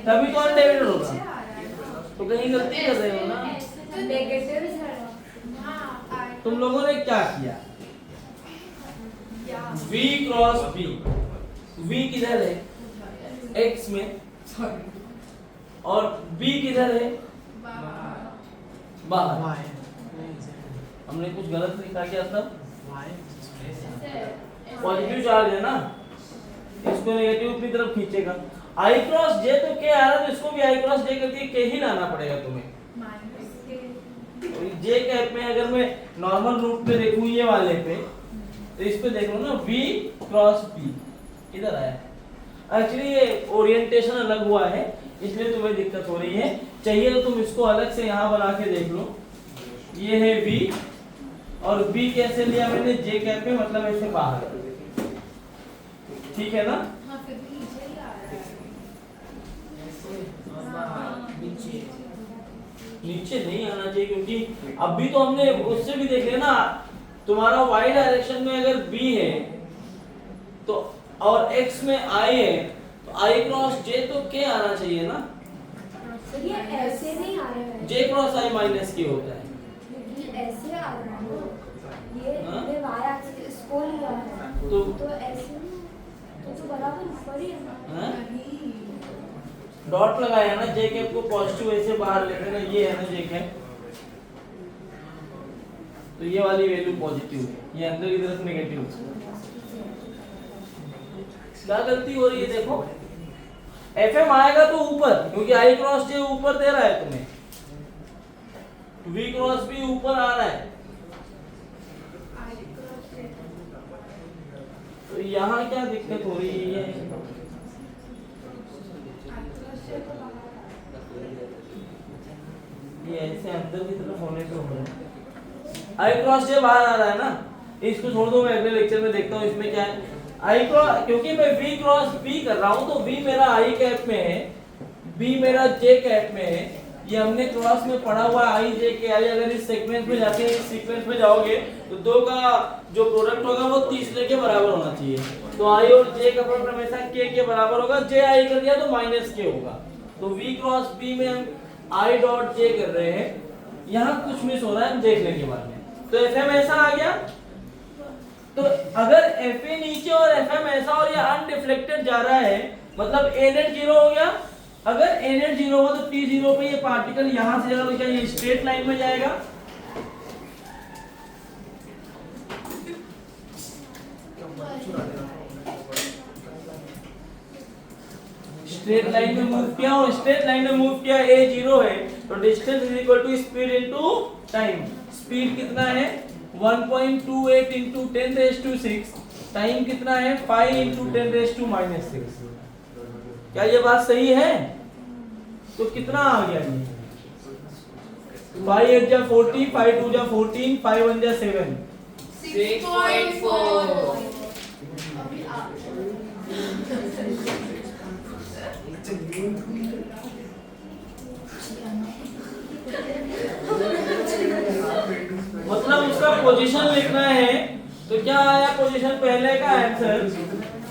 तभी तो अनडिवाइडेड होगा। तो कहीं गलती कर रहे हो ना तुम लोगों ने। क्या किया, V क्रॉस B, V किधर है, X में, और B किधर है, बाहर। हमने कुछ गलत लिखा क्या था, पॉजिटिव चार्ज है ना, इसको नेगेटिव की तरफ खींचेगा। I क्रॉस J तो K आ रहा है, तो इसको भी I क्रॉस J करके K ही लाना पड़ेगा तुम्हें। J कैप में अगर मैं नॉर्मल रूट पे देखूं ये वाले पे, तो इस पे देख लो ना, V क्रॉस B इधर आया। एक्चुअली ये ओरिएंटेशन अलग हुआ है, इसलिए तुम्हें दिक्कत हो रही है। चाहिए तो तुम इसको अलग से यहाँ बना के देख लो। ये है V और B कैसे लिया मैंने, J कैप में, मतलब ऐसे बाहर। ठीक है ना, नीचे नहीं आना चाहिए, क्योंकि अभी तो हमने उससे भी देख लिया ना, तुम्हारा y डायरेक्शन में अगर B है तो और x में I है, तो I क्रॉस J तो K आना चाहिए ना। ये ऐसे नहीं आ रहा है, J cross I minus K होता है, ऐसे आ रहा है। ये y एक्सिस इसको लिया है, तो ऐसे तो बराबर ऊपर ही है ना। डॉट लगाया ना, J कैप को पॉजिटिव ऐसे बाहर लेते ना, ये है ना J कैप, तो ये वाली वैल्यू पॉजिटिव है, ये अंदर की तरफ नेगेटिव है। क्या गलती हो रही है देखो, Fm आएगा तो ऊपर, क्योंकि I क्रॉस J ऊपर दे रहा है तुम्हें, V क्रॉस B ऊपर आ रहा है, तो यहाँ क्या दिक्कत हो रही है, ये ऐसे अंदर की तरफ होने पे हो रहा है। I क्रॉस J बाहर आ रहा है ना, इसको छोड़ दो, मैं अगले लेक्चर में देखता हूँ इसमें क्या है। I क्रॉस, क्योंकि मैं V क्रॉस B कर रहा हूँ, तो V मेरा I कैप में है, B मेरा J कैप में है। ये हमने क्रॉस में पढ़ा हुआ I J K I। अगर इस सीक्वेंस में जाते हैं, इस सीक्वेंस में जाओगे तो दो का जो प्रोडक्ट होगा वो तीसरे के बराबर होना चाहिए। तो I और J का प्रोडक्ट हमेशा K के बराबर होगा। J I कर दिया तो माइनस K होगा। तो V क्रॉस B में हम I डॉट J कर रहे हैं, यहाँ कुछ मिस हो रहा है, हम देख लेंगे बाद में। तो Fm ऐसा आ गया, तो अगर Fa नीचे और Fm ऐसा और ये अनडिफ्लेक्टेड जा रहा है, मतलब A नेट 0 हो गया। अगर A नेट 0 हो तो T0 पे ये पार्टिकल यहां से जाएगा, तो क्या ये स्ट्रेट लाइन में जाएगा? स्ट्रेट लाइन में मूव किया और स्ट्रेट लाइन में मूव किया, a 0 है तो distance is equal to speed into time. Speed कितना है 1.28 इनटू 10⁻⁶, टाइम कितना है 5 इनटू 10⁻⁻⁶। क्या ये बात सही है? तो कितना आ गया ये 5 8 जा 40, 5 2 जा 14, 5 1 जा 7, 6.4 मतलब उसका पोजीशन लिखना है तो क्या आया पोजीशन पहले का आंसर?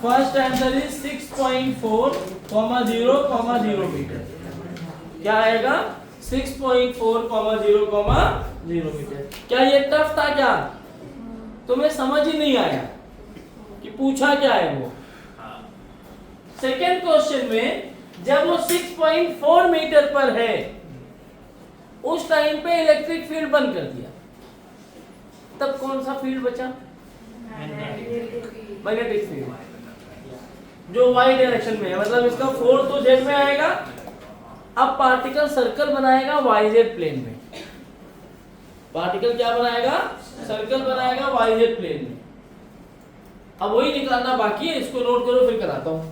फर्स्ट आंसर इज 6.4, 0,0 मीटर। क्या आएगा 6.4, 0,0 मीटर। क्या ये टफ था क्या? तुम्हें समझ ही नहीं आया कि पूछा क्या है वो? सेकेंड क्वेश्चन में जब वो 6.4 मीटर पर है उस टाइम पे इलेक्ट्रिक फील्ड बंद कर दिया, तब कौन सा फील्ड बचा? मैग्नेटिक फील्ड जो वाई डायरेक्शन में है, मतलब इसका फोर्स तो जेड में आएगा। अब पार्टिकल सर्कल बनाएगा वाईजेड प्लेन में। पार्टिकल क्या बनाएगा? सर्कल बनाएगा वाईजेड प्लेन में। अब वही निकालना बाकी है, इसको नोट करो फिर कराता हूं।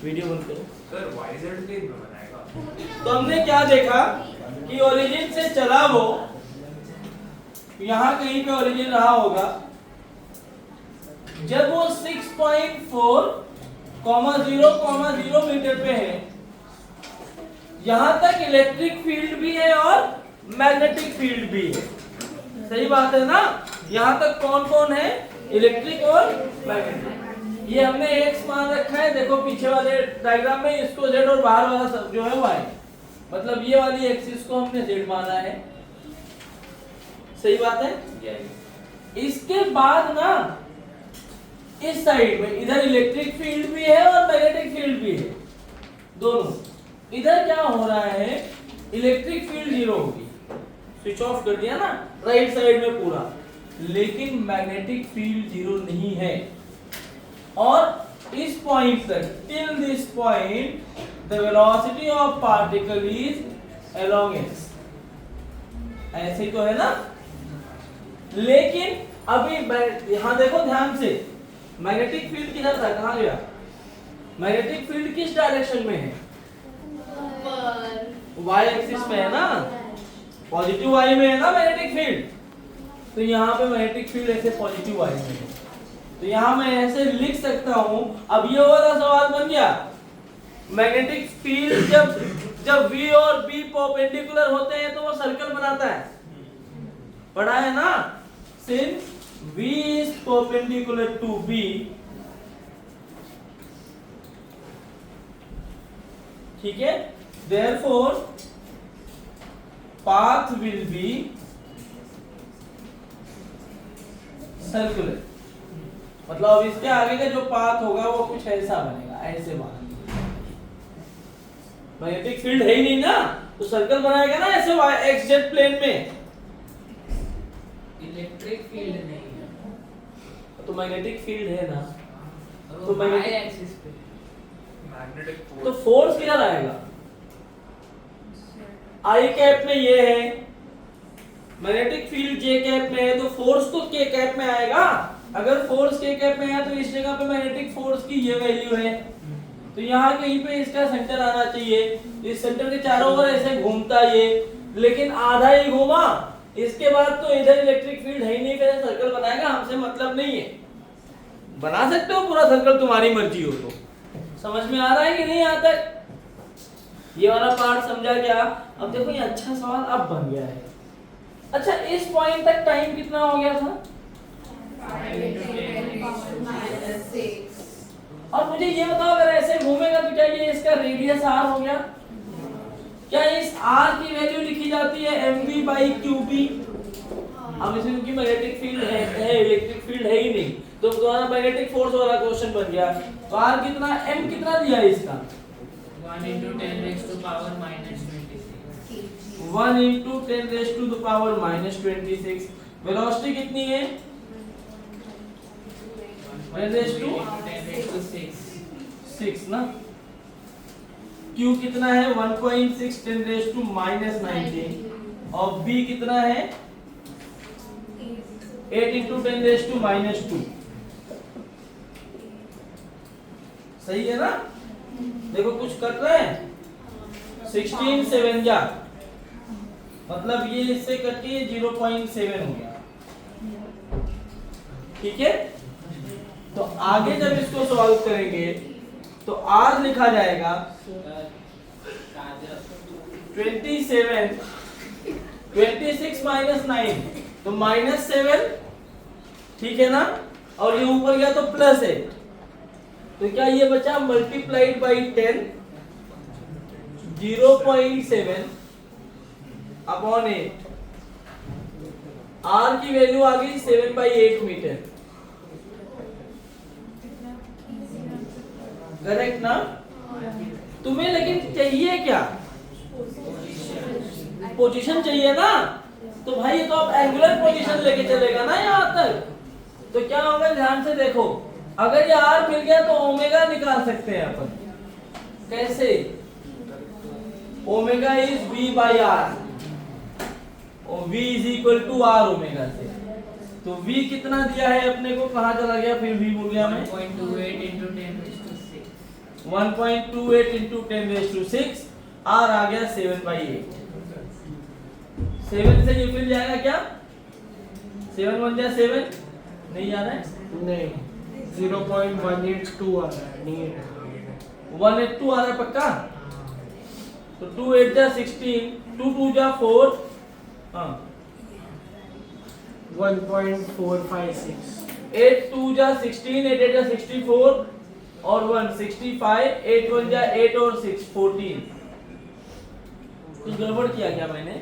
वीडियो बंद करो। सर वाईजेड प्लेन में बनाएगा। तो हमने क्या देखा कि ओरिजिन से चला वो यहां कहीं पे ओरिजिन रहा होगा। जब वो 6.4, 0,0 मीटर पे है, यहां तक इलेक्ट्रिक फील्ड भी है और मैग्नेटिक फील्ड भी है। सही बात है ना? यहां तक कौन कौन है? इलेक्ट्रिक और मैग्नेटिक। ये हमने एक्स मान रखा है, देखो पीछे वाले डायग्राम में इसको जेड और बाहर वाला सब जो है वाई, मतलब ये वाली एक्सिस को हमने जेड माना है। सही बात है? इसके बाद ना इस साइड में इधर इलेक्ट्रिक फील्ड भी है और मैग्नेटिक फील्ड भी है, दोनों। इधर क्या हो रहा है? इलेक्ट्रिक फील्ड 0 होगी, स्विच ऑफ कर दिया ना राइट साइड में पूरा, लेकिन मैग्नेटिक फील्ड 0 नहीं है। और इस पॉइंट तक, till this point the velocity of particle is along x. ऐसे ही तो है ना? लेकिन अभी यहां देखो ध्यान से, मैग्नेटिक फील्ड किधर था? कहां गया? मैग्नेटिक फील्ड किस डायरेक्शन में है? वाई एक्सिस में है ना, पॉजिटिव वाई में है ना मैग्नेटिक फील्ड। तो यहाँ पे मैग्नेटिक फील्ड ऐसे पॉजिटिव वाई में है, तो यहाँ मैं ऐसे लिख सकता हूँ। अब ये वाला सवाल बन गया, मैग्नेटिक फील्ड जब V और B परपेंडिकुलर होते हैं तो वो सर्कल बनाता है, पढ़ा है ना? Since V is perpendicular to B, ठीक है, therefore path will be circular। मतलब अब इसके आगे का जो पाथ होगा वो कुछ ऐसा बनेगा, ऐसे मान। मैग्नेटिक फील्ड है ही नहीं ना, तो सर्कल बनाएगा ना ऐसे एक्स जेड प्लेन में। इलेक्ट्रिक फील्ड नहीं है तो मैग्नेटिक फील्ड है ना, तो मैग्नेटिक एक्सिस पे मैग्नेटिक तो फोर्स किधर आएगा? आई कैप में ये है, मैग्नेटिक फील्ड जे कैप में है, तो फोर्स तो के कैप में आएगा। अगर फोर्स के कैप में है तो इस जगह पे मैग्नेटिक फोर्स की ये वैल्यू है, तो यहाँ कहीं पे इसका सेंटर आना चाहिए। इस सेंटर के चारों ओर ऐसे घूमता ये, लेकिन आधा ही घूमा, इसके बाद तो इधर इलेक्ट्रिक फील्ड है ही नहीं, फिर सर्कल बनाएगा, हमसे मतलब नहीं है। बना सकते हो पूरा सर्कल, तुम्हारी मर्जी हो। तो समझ में आ रहा है कि नहीं आता? ये वाला पार्ट समझा क्या? अब देखो ये अच्छा सवाल अब बन गया है। अच्छा, इस पॉइंट तक टाइम कितना हो गया था? और मुझे ये बताओ, अगर ऐसे घूमेगा तो क्या ये इसका रेडियस r हो गया? क्या इस r की वैल्यू लिखी जाती है mv/qb? अब इसमें क्योंकि मैग्नेटिक फील्ड है, इलेक्ट्रिक फील्ड है ही नहीं, तो तुम्हारा मैग्नेटिक फोर्स वाला क्वेश्चन बन गया। तो r कितना, m कितना दिया है इसका? 1 × 10⁻⁻26 1 × 10⁻⁻26। वेलोसिटी कितनी है? 10⁻⁶ 6 ना, Q कितना है 1.6 10 रेज़ टू माइनस 19 और B कितना है 8 इंटू 10 रेज़ टू माइनस 2। सही है ना? देखो कुछ कर रहे हैं 16 7 जा मतलब ये इससे कट के 0.7 हो गया। ठीक है, तो आगे जब इसको सॉल्व करेंगे तो R लिखा जाएगा 27 26 माइनस 9 तो -7, ठीक है ना, और ये ऊपर गया तो प्लस है, तो क्या ये बचा मल्टीप्लाइड बाई 10 0.7 अपॉन 8। R की वैल्यू आ गई 7/8 मीटर। करेक्ट ना? तुम्हें लेकिन चाहिए क्या? पोजीशन चाहिए ना, तो भाई तो आप एंगुलर पोजीशन लेके चलेगा ना यहाँ तक। तो क्या होगा ध्यान से देखो, अगर ये R मिल गया तो ओमेगा निकाल सकते हैं अपन। कैसे? Omega is V by R और V is equal to R omega से। तो V कितना दिया है अपने को, कहाँ चला गया फिर V भूल गया मैं। 1.28 into 10 raised to 6. 1.28 into 10 raised to 6, R आ गया 7/8। 7 से ये मिल जाएगा क्या? 7 1 जा 7 नहीं आ रहा है? नहीं 0.182 आ रहा है, नहीं 182 आ रहा है पक्का? तो 2 8 जा 16, 2 2 जा 4, हाँ 1.456 8 2 जा 16, 8 8 जा 64 और 1 65, 8 1 जा 8 और 6 14। कुछ गड़बड़ किया क्या मैंने?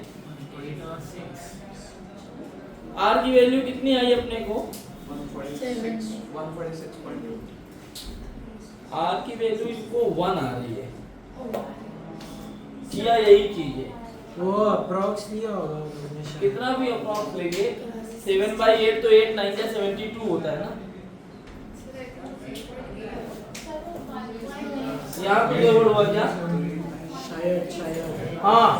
8 और 6. R की वैल्यू कितनी आई अपने को? 146.2। R की वैल्यू इसको 1 आ रही है। किया यही चीज है, वो अप्रॉक्स लिया होगा उन्होंने शायद। कितना भी अप्रॉक्स लेंगे 7/8 तो 8 9 जा 72 होता है ना। यहाँ पे गड़बड़ हुआ क्या? शायद हाँ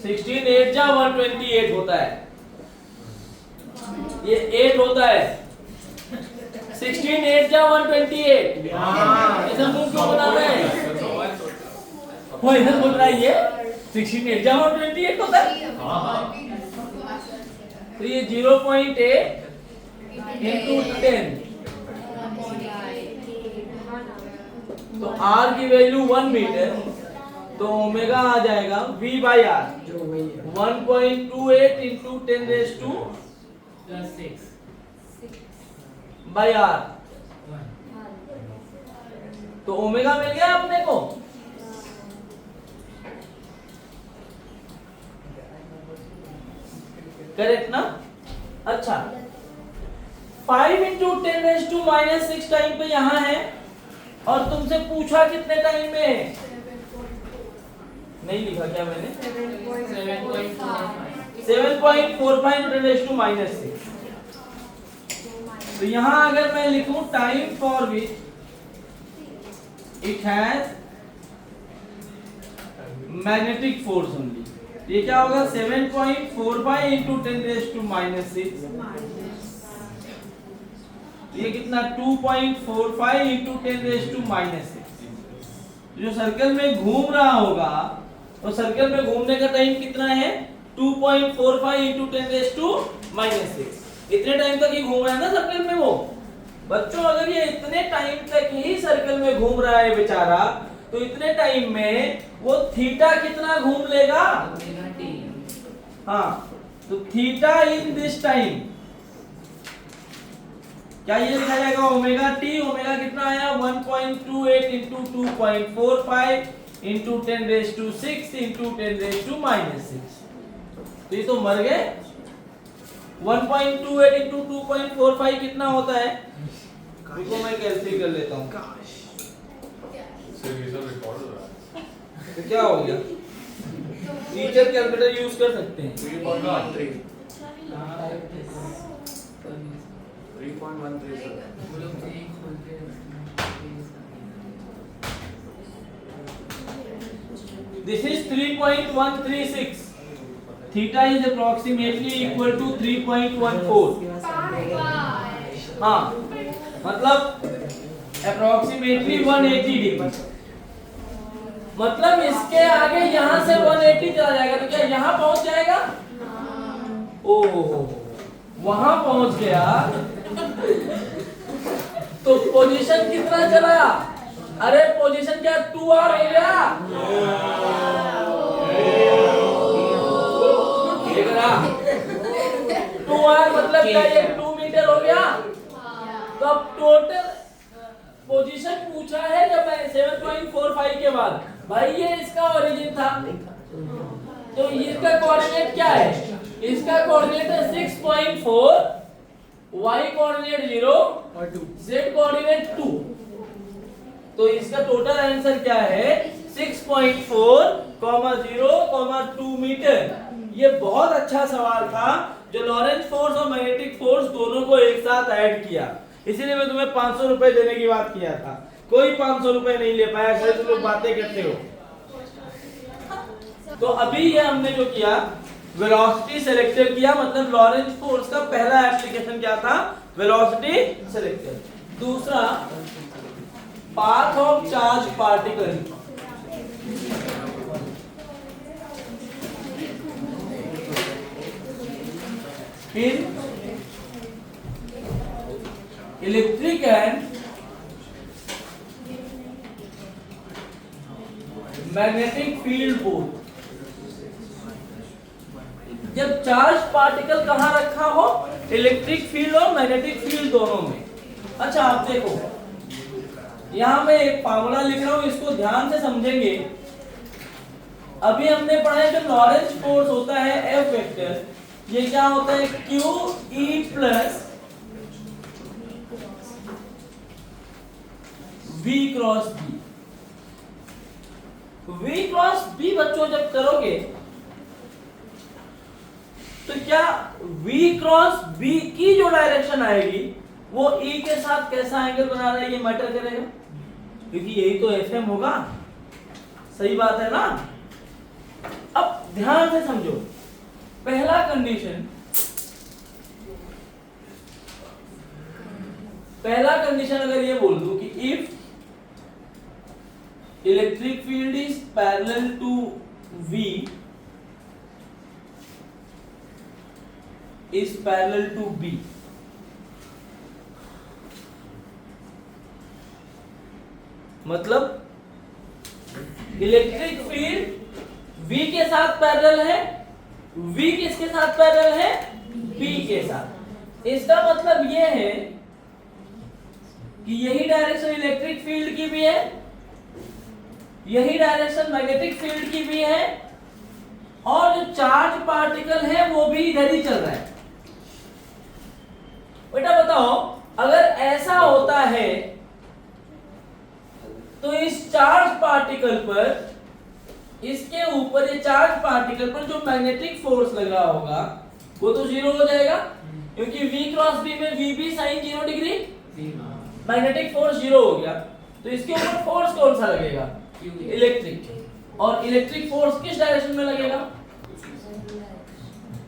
16 8 जा 128 होता है, ये 8 होता है। 16 8 जा 128। ऐसा मुंह क्यों बना रहे हैं? वो इधर बोल रहा है ये 16 8 जा 128 होता है। तो ये 0.8 into 10, तो R की वैल्यू 1 मीटर, तो ओमेगा आ जाएगा V बाई R जो वही है 1.28 into 10 raised to Plus 6. By R। 1. तो ओमेगा मिल गया अपने को। करेक्ट ना? अच्छा 5 into 10 raised to -6 टाइम पे यहाँ है और तुमसे पूछा कितने टाइम में है? नहीं लिखा क्या मैंने? 7.45 into 10 raised to -6। तो यहाँ अगर मैं लिखूं time for which it has magnetic force only, ये क्या होगा 7.45 into 10 raised to -6। ये कितना 2.45 into 10 raised to -6। जो सर्कल में घूम रहा होगा तो सर्कल में घूमने का टाइम कितना है 2.45 into 10 raised to -6। इतने टाइम तक ही घूम रहा है ना सर्कल में वो। बच्चों अगर ये इतने टाइम तक ही सर्कल में घूम रहा है बेचारा, तो इतने टाइम में वो थीटा कितना घूम लेगा? Omega t. हाँ, तो थीटा इन दिस टाइम क्या ये लिखा जाएगा ओमेगा टी। ओमेगा कितना आया 1.28 into 2.45 into 10 raised to 6 into 10 raised to -6। तो ये तो मर गए। 1.28 into 2.45 कितना होता है? देखो मैं कैलकुलेट कर लेता हूँ। तो क्या हो गया? टीचर कैलकुलेटर यूज कर सकते हैं। 3.13 वो लोग नहीं खोलते हैं। This is 3.136. Theta is approximately equal to 3.14. हाँ, मतलब approximately 180 डिग्री। मतलब इसके आगे यहाँ से 180 चला जाएगा तो क्या यहाँ पहुंच जाएगा? ओह, वहां पहुंच गया तो पोजीशन कितना चला? अरे पोजीशन क्या 2r हो गया? देख रहा 2r मतलब क्या? ये 2 मीटर हो गया। तो अब टोटल पोजीशन पूछा है जब मैं 7.45 के बाद, भाई ये इसका ओरिजिन था तो इसका कोऑर्डिनेट क्या है? इसका कोऑर्डिनेट है 6.4, y कोऑर्डिनेट 0 और 2, z कोऑर्डिनेट 2। तो इसका टोटल आंसर क्या है? 6.4, 0, 2 मीटर। ये बहुत अच्छा सवाल था जो लॉरेंस फोर्स और मैग्नेटिक फोर्स दोनों को एक साथ ऐड किया। इसीलिए मैं तुम्हें 500 रुपए देने की बात किया था। कोई 500 रुपए नहीं ले पाया, शायद तुम लोग बातें करते हो। तो अभी ये हमने जो किया वेलोसिटी सेलेक्टर किया, मतलब लॉरेंस फोर्स का पहला एप्लीकेशन क्या था? Velocity selector. दूसरा पाथ ऑफ चार्ज पार्टिकल। फिर electric and magnetic field both. जब चार्ज पार्टिकल कहां रखा हो? इलेक्ट्रिक फील्ड और मैग्नेटिक फील्ड दोनों में। अच्छा आप देखो, यहां मैं एक फार्मूला लिख रहा हूं, इसको ध्यान से समझेंगे। अभी हमने पढ़ा है जो लॉरेंस फोर्स होता है F वेक्टर, ये क्या होता है? QE plus V cross B। V cross B बच्चों जब करोगे तो क्या V क्रॉस B की जो डायरेक्शन आएगी वो E के साथ कैसा एंगल बना रहा है ये मैटर करेगा, क्योंकि यही तो FM होगा। सही बात है ना? अब ध्यान से समझो, पहला कंडीशन अगर ये बोल दूं कि if electric field is parallel to V is parallel to B, मतलब इलेक्ट्रिक फील्ड V के साथ पैरेलल है, V किसके साथ पैरेलल है? B के साथ। इसका मतलब यह है कि यही डायरेक्शन इलेक्ट्रिक फील्ड की भी है, यही डायरेक्शन मैग्नेटिक फील्ड की भी है, और जो चार्ज पार्टिकल है वो भी इधर ही चल रहा है। बेटा बताओ, अगर ऐसा होता है तो इस चार्ज पार्टिकल पर, इसके ऊपर ये चार्ज पार्टिकल पर जो मैग्नेटिक फोर्स लग रहा होगा वो तो जीरो हो जाएगा, क्योंकि V क्रॉस B में V भी साइन 0 डिग्री, मैग्नेटिक फोर्स जीरो हो गया। तो इसके ऊपर फोर्स कौन सा लगेगा? इलेक्ट्रिक। और इलेक्ट्रिक फोर्स किस डायरेक्शन में लगेगा?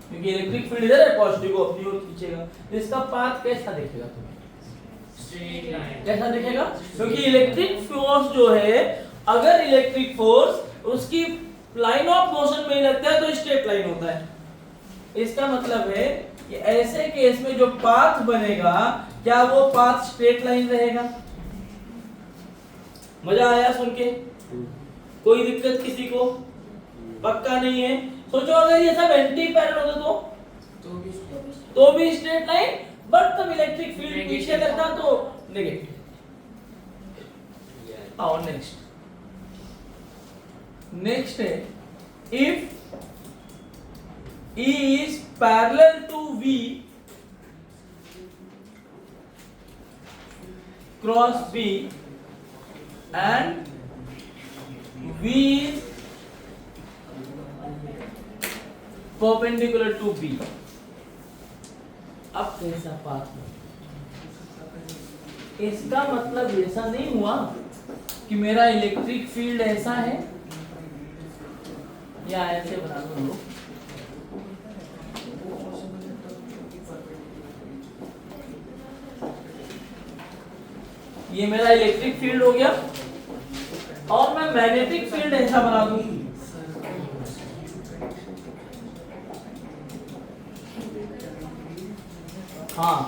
क्योंकि इलेक्ट्रिक फील्ड इधर है, पॉजिटिव को अपनी ओर खींचेगा। तो इसका पाथ कैसा दिखेगा तुम्हें? Straight line. कैसा दिखेगा? क्योंकि इलेक्ट्रिक फोर्स जो है, अगर इलेक्ट्रिक फोर्स उसकी लाइन ऑफ मोशन में ही लगता है तो स्ट्रेट लाइन होता है। इसका मतलब है कि ऐसे केस में जो पाथ बनेगा, क्या वो पाथ स्ट्रेट लाइन रहेगा? मजा आया सुन के? कोई दिक्कत किसी को? पक्का नहीं है? सोचो अगर ये सब एंटी पैरेलल होता तो भी स्ट्रेट लाइन, बट तब इलेक्ट्रिक फील्ड पीछे लगता तो नेगेटिव। आओ नेक्स्ट है if E is parallel to V cross B and V is perpendicular to B, अब कैसा पाथ है? इसका मतलब ऐसा नहीं हुआ कि मेरा इलेक्ट्रिक फील्ड ऐसा है या ऐसे बना दो हम लोग। ये मेरा इलेक्ट्रिक फील्ड हो गया और मैं मैग्नेटिक फील्ड ऐसा बना दूं। हाँ,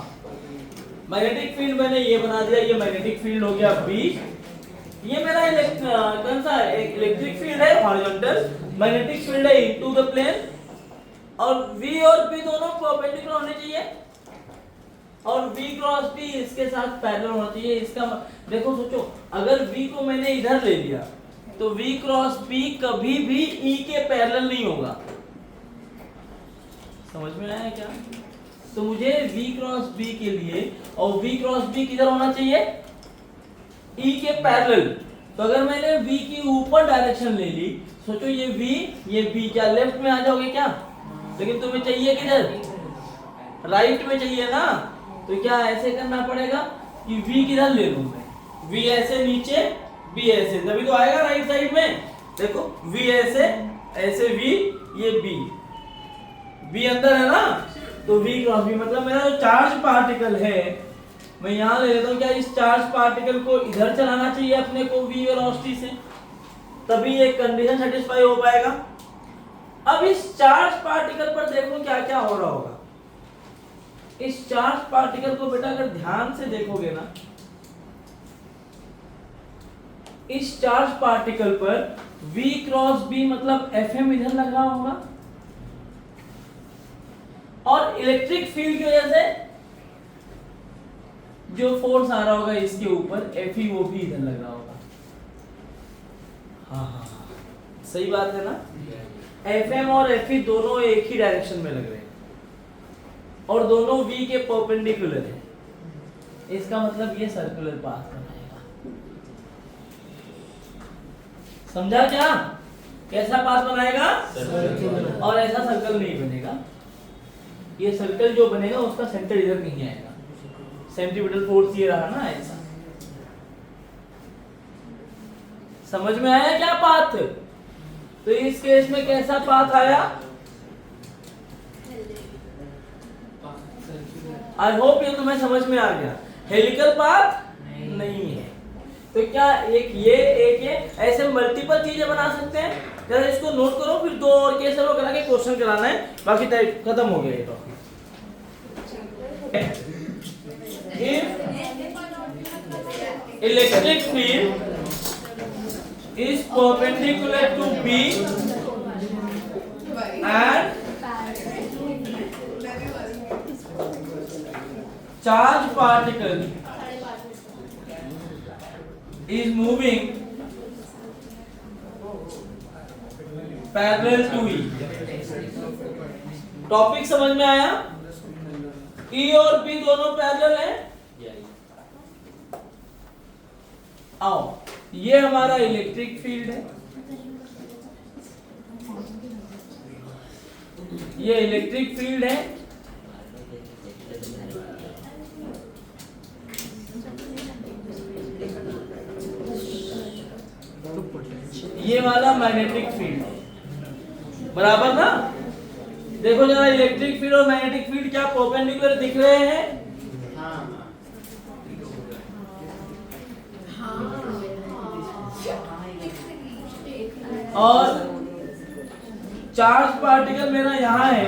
मैग्नेटिक फील्ड मैंने ये बना दिया, ये मैग्नेटिक फील्ड हो गया B। ये मेरा कौन सा इलेक्ट्रिक फील्ड है हॉरिजॉन्टल, मैग्नेटिक फील्ड है इनटू द प्लेन, और V और B दोनों परपेंडिकुलर होने चाहिए और V क्रॉस B इसके साथ पैरेलल होना चाहिए। इसका देखो सोचो, अगर V को मैंने इधर ले लिया तो V क्रॉस B कभी भी E के पैरेलल नहीं होगा। समझ में आया क्या? तो मुझे V क्रॉस B के लिए, और V क्रॉस B किधर होना चाहिए? E के पैरेलल। तो अगर मैंने V की ऊपर डायरेक्शन ले ली, सोचो ये V ये B, क्या लेफ्ट में आ जाओगे क्या? लेकिन तुम्हें चाहिए किधर? राइट में चाहिए ना। तो क्या ऐसे करना पड़ेगा कि V किधर ले लूं मैं? V ऐसे नीचे, B ऐसे, तभी तो आएगा राइट साइड में। देखो V ऐसे, ऐसे V, ये B अंदर है ना, तो V क्रॉस B मतलब मेरा जो चार्ज पार्टिकल है मैं यहाँ ले लेता हूँ। क्या इस चार्ज पार्टिकल को इधर चलाना चाहिए अपने को V वेलोसिटी से, तभी ये कंडीशन सेटिस्फाई हो पाएगा। अब इस चार्ज पार्टिकल पर देखो क्या क्या हो रहा होगा। इस चार्ज पार्टिकल को बेटा अगर ध्यान से देखोगे ना, इस चार्ज पार्टिकल पर V क्रॉस B मतलब Fm इधर लग रहा होगा, और इलेक्ट्रिक फील्ड की वजह से जो फोर्स आ रहा होगा इसके ऊपर Fe वो भी इधर लग रहा होगा। हाँ, सही बात है ना। Fm और Fe दोनों एक ही डायरेक्शन में लग रहे हैं और दोनों V के परपेंडिकुलर है। इसका मतलब ये सर्कुलर पाथ बनाएगा। समझा क्या? कैसा पाथ बनाएगा? और ऐसा सर्कल नहीं बनेगा। ये सर्कल जो बनेगा उसका सेंटर इधर नहीं आएगा। सेंट्रीपिटल फोर्स ये रहा ना ऐसा। समझ में आया क्या पाथ? तो इस केस में कैसा पाथ आया? आई होप ये तुम्हें समझ में आ गया। हेलिकल पाथ नहीं है। तो क्या एक ये ऐसे मल्टीपल चीजें बना सकते हैं। जरा इसको नोट करो, फिर दो और केस है वो करा के क्वेश्चन कराना है, बाकी टाइप खत्म हो गया ये topic. If electric field is perpendicular to B and charge particle is moving parallel to E। Topic समझ में आया? E और B दोनों पैरेलल हैं। आओ, ये हमारा इलेक्ट्रिक फील्ड है, ये इलेक्ट्रिक फील्ड है, ये वाला मैग्नेटिक फील्ड है। बराबर ना? देखो जरा, इलेक्ट्रिक फील्ड और मैग्नेटिक फील्ड क्या परपेंडिकुलर दिख रहे हैं? और चार्ज पार्टिकल मेरा यहां है,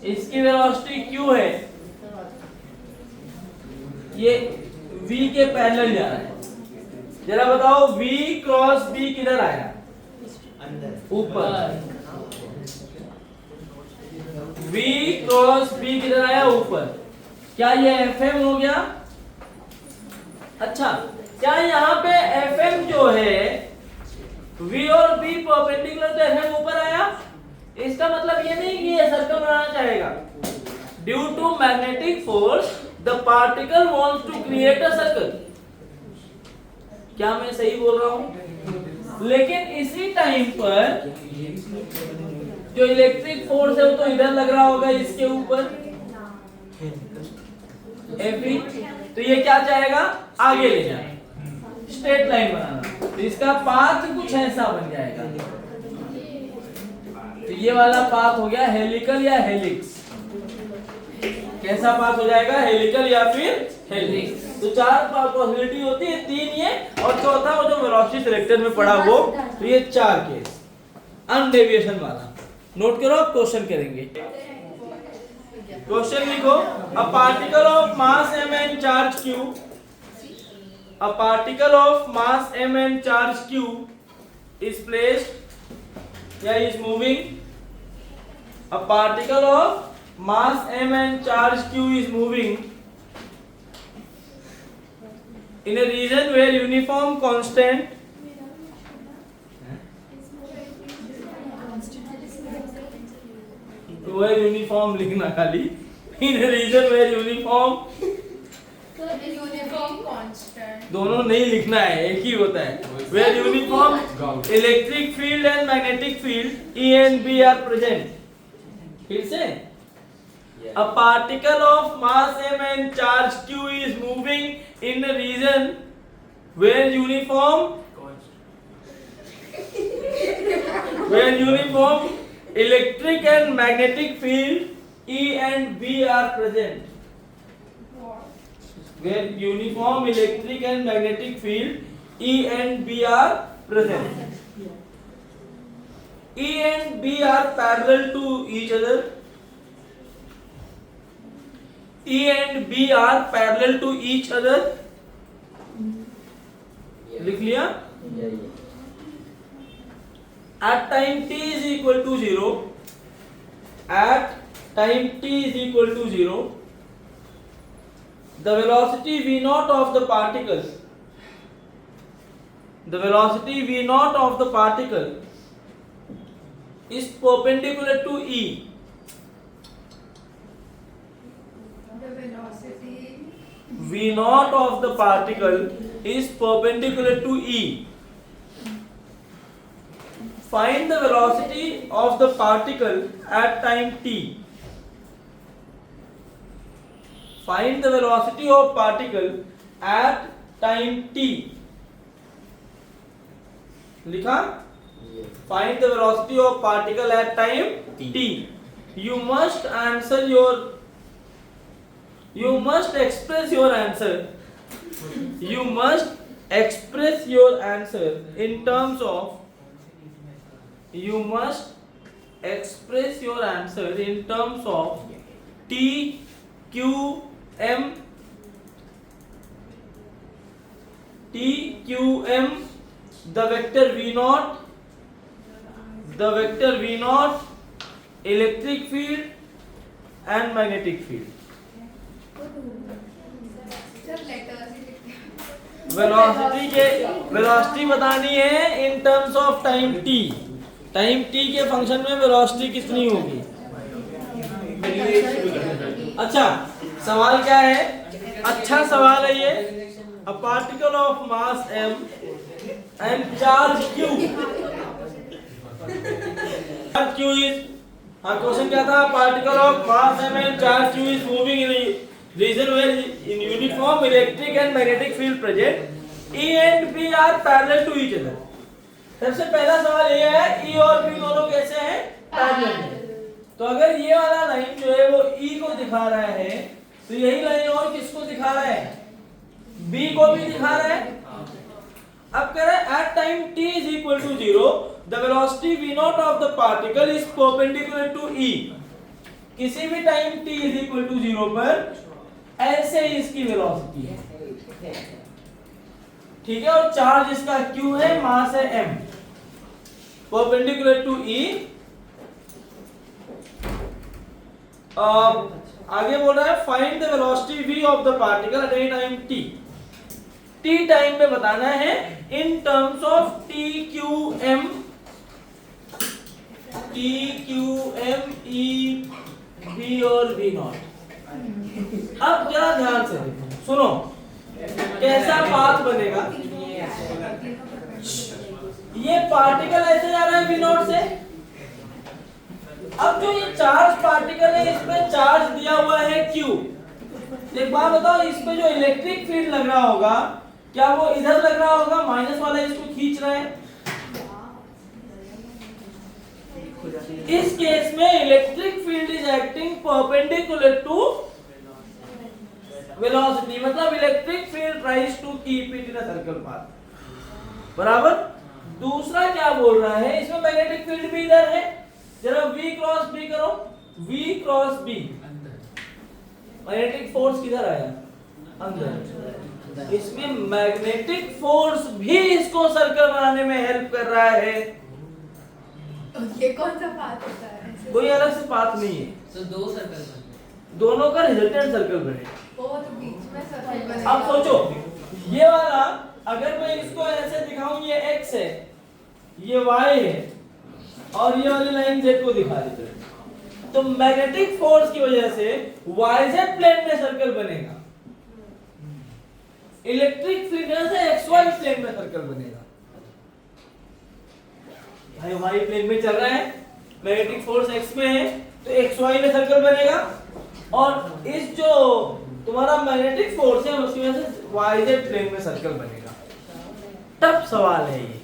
इसकी वेलोसिटी q है, ये v के पैरेलल जा रहा है। जरा बताओ v क्रॉस b किधर आया? ऊपर। v क्रॉस b किधर आया? ऊपर। क्या ये fm हो गया? अच्छा, क्या यहाँ पे fm जो है V और B परपेंडिकुलर, तो FM ऊपर आया। इसका मतलब ये नहीं कि ये सर्कल बनाना चाहेगा। Due to magnetic force the particle wants to create a circle. क्या मैं सही बोल रहा हूं? लेकिन इसी टाइम पर जो इलेक्ट्रिक फोर्स है वो तो इधर लग रहा होगा, इसके ऊपर Fe। तो ये क्या चाहेगा? आगे ले जाना, स्ट्रेट लाइन बनाना। तो इसका पाथ कुछ ऐसा बन जाएगा। ये वाला पाथ हो गया हेलिकल या हेलिक्स। कैसा पाथ हो जाएगा, हेलिकल या फिर हेलिक्स। तो 4 पॉसिबिलिटी होती है, 3 ये और चौथा वो जो वेलोसिटी सिलेक्टर में पड़ा वो। तो ये 4 केस अनडेविएशन वाला। नोट करो, आप क्वेश्चन करेंगे। क्वेश्चन लिखो, a particle of mass m and charge q, a particle of mass m and charge q is placed या is moving, a particle of mass m and charge q is moving in a region where uniform constant where uniform लिखना खाली, in a region where uniform, uniform constant दोनों नहीं लिखना है, एक ही होता है। where uniform electric field and magnetic field E and B are present। फिर से, a particle of mass m and charge q is moving in a region where uniform electric and magnetic field E and B are present। where uniform electric and magnetic field E and B are present। E and B are parallel to each other। E and B are parallel to each other। लिख लिया। At time t is equal to 0, at time t is equal to 0, the velocity v naught of the particle, the velocity v naught of the particle is perpendicular to E। The velocity v naught of the particle is perpendicular to E। Find the velocity of the particle at time t। Find the velocity of particle at time t। लिखा? Find the velocity of particle at time t। You must answer your, you must express your answer, you must express your answer in terms of, you must express your answer in terms of t, q, m, t, q, m, the vector v naught, the vector v naught, electric field and magnetic field। Sir letters ही लिखते हैं। Velocity बतानी है in terms of time t। Time t के function में velocity कितनी होगी। अच्छा, सवाल क्या है, अच्छा सवाल है ये। अ particle of mass m and charge q, q is, हाँ क्वेश्चन क्या था, particle of mass m and charge q is moving in a region where in uniform electric and magnetic field present, E and B are parallel to each other। सबसे पहला सवाल ये है, E और B दोनों कैसे हैं, पैरेलल हैं। तो अगर ये वाला लाइन जो है वो E को दिखा रहा है, तो यही लाइन और किसको दिखा रहा है, B को भी दिखा रहा है। अब कह रहा है at time t is equal to 0, the velocity v naught of the particle is perpendicular to E। किसी भी time t is equal to 0 पर ऐसे इसकी वेलोसिटी है, ठीक है। और चार्ज इसका q है, मास है m, परपेंडिकुलर टू E। आगे बोल रहा है find the velocity v of the particle at any time t। t time में बताना है in terms of t q m, t q m e b और v नॉट। अब जरा ध्यान से सुनो, कैसा पाथ बनेगा। ये पार्टिकल ऐसे जा रहा है v नॉट से। अब जो ये चार्ज पार्टिकल है, इसमें चार्ज दिया हुआ है q। एक बात बताओ, इस पे जो इलेक्ट्रिक फील्ड लग रहा होगा, क्या वो इधर लग रहा होगा, माइनस वाला इसको खींच रहा है। इस केस में electric field is acting perpendicular to velocity, मतलब electric field tries to keep it in a circle path. बराबर। दूसरा क्या बोल रहा है, इसमें मैग्नेटिक फील्ड भी इधर है, जरा V क्रॉस B करो, V cross B, magnetic force किधर आया, अंदर। इसमें मैग्नेटिक फोर्स भी इसको सर्कल बनाने में हेल्प कर रहा है। ये कौन सा पाथ होता है? कोई अलग से पाथ नहीं है, तो दो सर्कल बन दोनों का रिजल्टेंट सर्कल बने। वो तो बीच में सर्कल बनेगा। अब सोचो ये वाला अगर मैं इसको ऐसे दिखाऊं, ये x है, ये y है, और ये वाली लाइन z को दिखा देते हैं, तो मैग्नेटिक फोर्स की वजह से yz प्लेन में सर्कल बनेगा, इलेक्ट्रिक फील्ड से xy प्लेन में सर्कल बनेगा। भाई y प्लेन में चल रहा है, मैग्नेटिक फोर्स x में है, तो xy में सर्कल बनेगा, और इस जो तुम्हारा मैग्नेटिक फोर्स है उसकी वजह से yz प्लेन में सर्कल बनेगा। टफ सवाल है ये।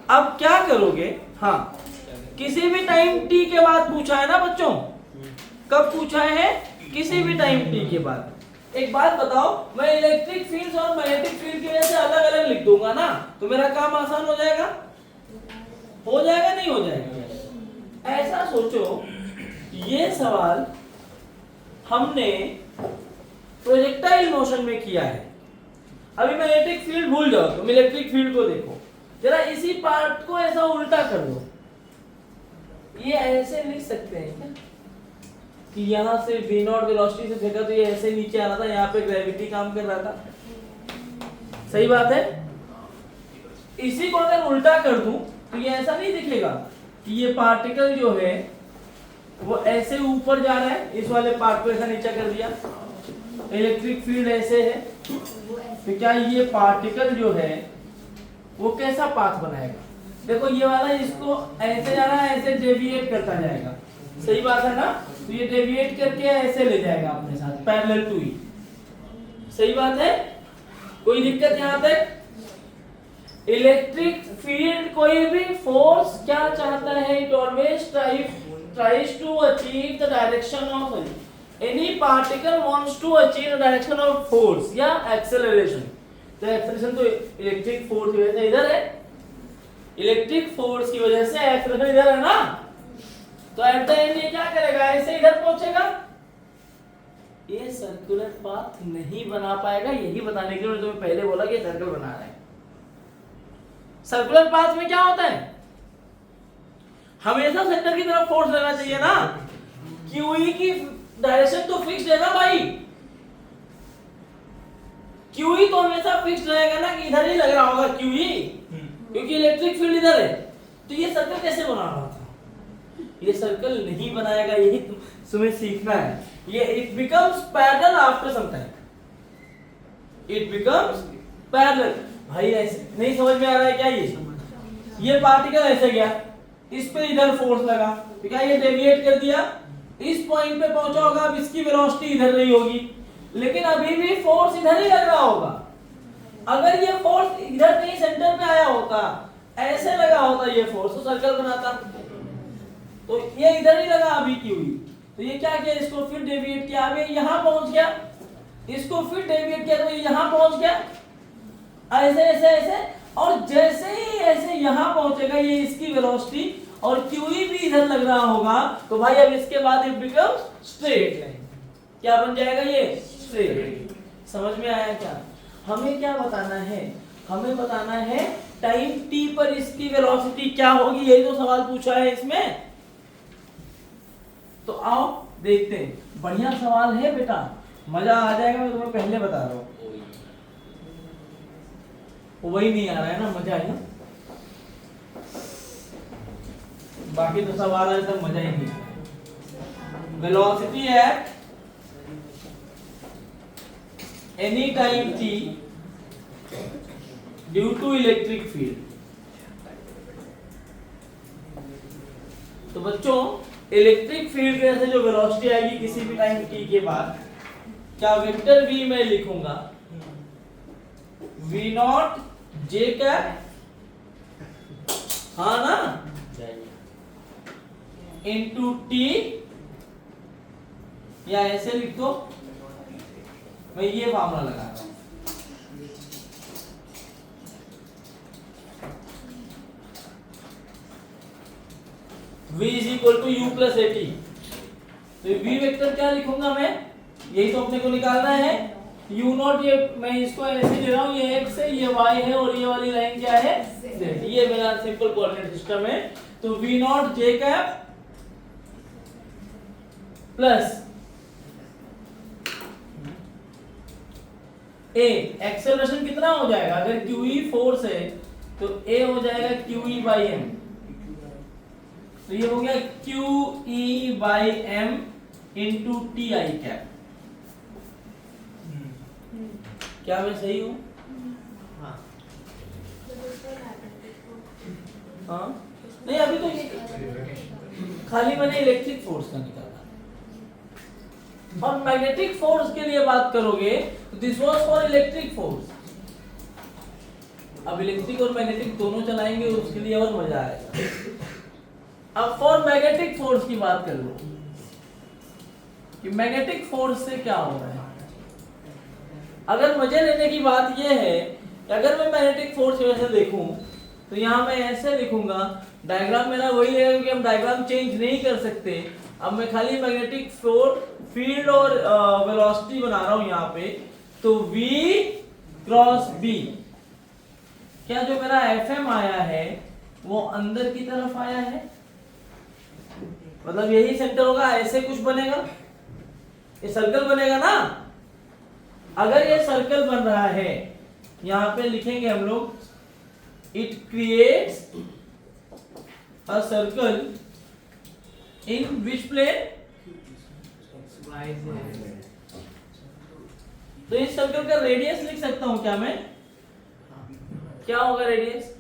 अब क्या करोगे, हाँ किसी भी टाइम t के बाद पूछा है ना बच्चों, कब पूछा है, किसी भी टाइम t के बाद। एक बात बताओ, मैं इलेक्ट्रिक फील्ड और मैग्नेटिक फील्ड की वजह से अलग अलग लिख दूंगा ना, तो मेरा काम आसान हो जाएगा, हो जाएगा नहीं हो जाएगा। ऐसा सोचो, ये सवाल हमने प्रोजेक्टाइल मोशन में किया है। अभी मैग्नेटिक फील्ड भूल जाओ, तुम इलेक्ट्रिक फील्ड को देखो, जरा इसी पार्ट को ऐसा उल्टा कर दो। ये ऐसे लिख सकते हैं क्या कि यहां से v0 वेलोसिटी से फेंका तो ये ऐसे नीचे आ रहा था, यहाँ पे ग्रेविटी काम कर रहा था, सही बात है। इसी को अगर उल्टा कर दूं तो ये ऐसा नहीं दिखेगा कि ये पार्टिकल जो है वो ऐसे ऊपर जा रहा है, इस वाले पार्ट को ऐसा नीचे कर दिया, इलेक्ट्रिक फील्ड ऐसे है, तो क्या ये पार्टिकल जो है वो कैसा पाथ बनाएगा, देखो ये वाला इसको ऐसे जा रहा है, ऐसे डेविएट करता जाएगा, सही बात है ना, तो ये डेविएट करके ऐसे ले जाएगा अपने साथ पैरेलल टू ई, सही बात है, कोई दिक्कत यहां तक। इलेक्ट्रिक फील्ड कोई भी फोर्स क्या चाहता है, it always tries to achieve the direction of any particle wants to achieve the direction of force या acceleration। तो acceleration तो इलेक्ट्रिक फोर्स की वजह से इधर है, इलेक्ट्रिक फोर्स की वजह से acceleration इधर है ना, तो एट द एंड ये क्या करेगा, ऐसे इधर पहुंचेगा, ये सर्कुलर पाथ नहीं बना पाएगा। यही बताने के लिए मैंने तुम्हें पहले बोला कि सर्कल बना रहा है। सर्कुलर पाथ में क्या होता है, हमेशा सेंटर की तरफ फोर्स लेना चाहिए ना, QE की डायरेक्शन तो फिक्स्ड है ना भाई, QE तो हमेशा फिक्स्ड रहेगा ना कि इधर ही लग रहा होगा QE, क्योंकि इलेक्ट्रिक फील्ड इधर है। तो ये सर्कल कैसे बना रहा था, ये सर्कल नहीं बनाएगा, यही तुम्हें सीखना है। ये it becomes parallel after some time, it becomes parallel. भाई ऐसे नहीं समझ में आ रहा है क्या, ये पार्टिकल ऐसे गया, इस पे इधर फोर्स लगा, तो क्या ये डेविएट कर दिया, इस पॉइंट पे पहुंचा होगा, अब इसकी वेलोसिटी इधर नहीं होगी, लेकिन अभी भी फोर्स इधर ही लग रहा होगा। अगर ये फोर्स इधर कहीं सेंटर पे आया होता, ऐसे लगा होता ये फोर्स, तो सर्कल बनाता, तो ये इधर ही लगा अभी QE, तो ये क्या किया, इसको फिर डेविएट किया, अभी यहां पहुंच गया, इसको फिर डेविएट किया तो ये यहां पहुंच गया, ऐसे ऐसे ऐसे, और जैसे ही ऐसे यहां पहुंचेगा ये इसकी वेलोसिटी, और QE भी इधर लग रहा होगा, तो भाई अब इसके बाद इट बिकम्स स्ट्रेट लाइन। क्या बन जाएगा, ये स्ट्रेट। समझ में आया क्या, हमें क्या बताना है, हमें बताना है टाइम t पर इसकी वेलोसिटी क्या होगी, यही तो सवाल पूछा है इसमें। तो आओ देखते हैं, बढ़िया सवाल है बेटा, मजा आ जाएगा, मैं तुम्हें पहले बता रहा हूं। वही नहीं आ रहा है ना, मजा है ना, बाकी तो सवाल है तो मजा ही नहीं आ रहा। Velocity at any time t due to electric field. तो बच्चों इलेक्ट्रिक फील्ड की वजह से जो वेलोसिटी आएगी किसी भी टाइम t के बाद, क्या वेक्टर v में लिखूंगा, v0 j कैप, हाँ ना, इंटू टी, या ऐसे लिख दो, मैं ये फॉर्मूला लगा रहा हूं। v is equal to u plus a t. तो v वेक्टर क्या लिखूंगा मैं, यही तो अपने को निकालना है। u नॉट, ये मैं इसको ऐसे ले रहा हूं, ये x है, ये y है, और ये वाली लाइन क्या है, z। ये मेरा सिंपल कोऑर्डिनेट सिस्टम है। तो v not j cap plus a, acceleration कितना हो जाएगा, अगर qe फोर्स है तो a हो जाएगा qe बाई m। तो ये हो गया QE by M into T I cap. क्या मैं सही हूं? हाँ नहीं, अभी तो ये खाली मैंने इलेक्ट्रिक फोर्स का निकाला, और मैग्नेटिक फोर्स के लिए बात करोगे तो this was for electric force. अब इलेक्ट्रिक और मैग्नेटिक दोनों चलाएंगे, उसके लिए और मजा आएगा। अब फॉर मैग्नेटिक फोर्स की बात कर लो कि मैग्नेटिक फोर्स से क्या हो रहा है। अगर मजे लेने की बात यह है कि अगर मैं मैग्नेटिक फोर्स की वजह से देखूं तो यहां मैं ऐसे लिखूंगा, डायग्राम मेरा वही है क्योंकि हम डायग्राम चेंज नहीं कर सकते। अब मैं खाली मैग्नेटिक फील्ड और वेलोसिटी बना रहा हूं यहां पे। तो V क्रॉस B, क्या जो मेरा FM आया है वो अंदर की तरफ आया है, मतलब यही सेंटर होगा, ऐसे कुछ बनेगा, ये सर्कल बनेगा ना। अगर ये सर्कल बन रहा है, यहां पे लिखेंगे हम लोग, it creates a circle in which plane, तो इस सर्कल का रेडियस लिख सकता हूं क्या मैं, क्या होगा रेडियस,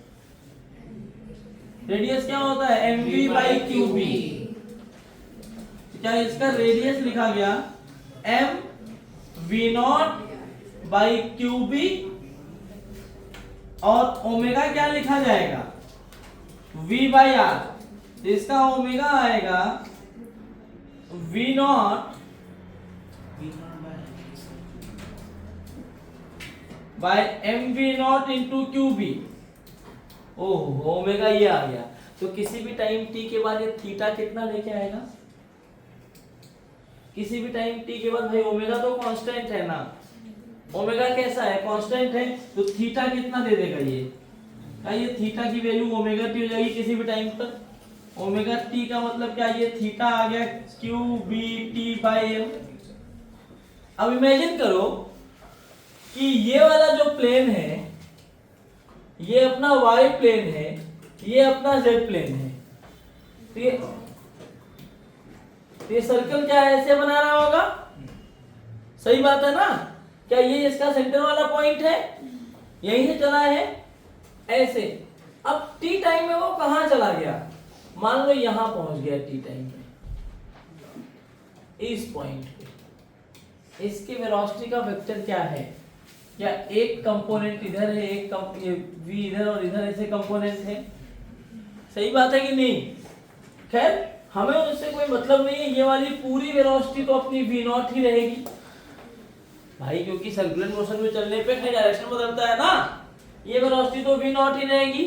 रेडियस क्या होता है mv बाई qb। क्या इसका रेडियस लिखा गया m v naught by qb, और ओमेगा क्या लिखा जाएगा v बाई r। तो इसका ओमेगा आएगा v naught by m v naught into QB। ओह, ओमेगा ये आ गया। तो किसी भी टाइम t के बाद ये थीटा कितना लेके आएगा, किसी भी टाइम t के बाद भाई ओमेगा तो कांस्टेंट है ना, ओमेगा कैसा है, कांस्टेंट है, तो थीटा कितना दे देगा ये, क्या ये थीटा की वैल्यू ओमेगा t हो जाएगी किसी भी टाइम पर। ओमेगा t का मतलब क्या, ये थीटा आ गया QBT बाई m। अब इमेजिन करो कि ये वाला जो प्लेन है ये अपना y प्लेन है, ये अपना z प्लेन है। तो ये सर्कल क्या ऐसे बना रहा होगा, सही बात है ना। क्या ये इसका सेंटर वाला पॉइंट है, यहीं से चला है ऐसे। अब t टाइम में वो कहां चला गया, मान लो यहां पहुंच गया t टाइम में, इस पॉइंट पे। इसके वेलोसिटी का वेक्टर क्या है, क्या एक कंपोनेंट इधर है, ये v इधर और इधर ऐसे कंपोनेंट है, सही बात है कि नहीं। खैर हमें उससे कोई मतलब नहीं है, ये वाली पूरी वेलोसिटी तो अपनी v नॉट ही रहेगी भाई, क्योंकि सर्कुलर मोशन में चलने पे कहीं डायरेक्शन बदलता है ना। ये वेलोसिटी तो v नॉट ही रहेगी।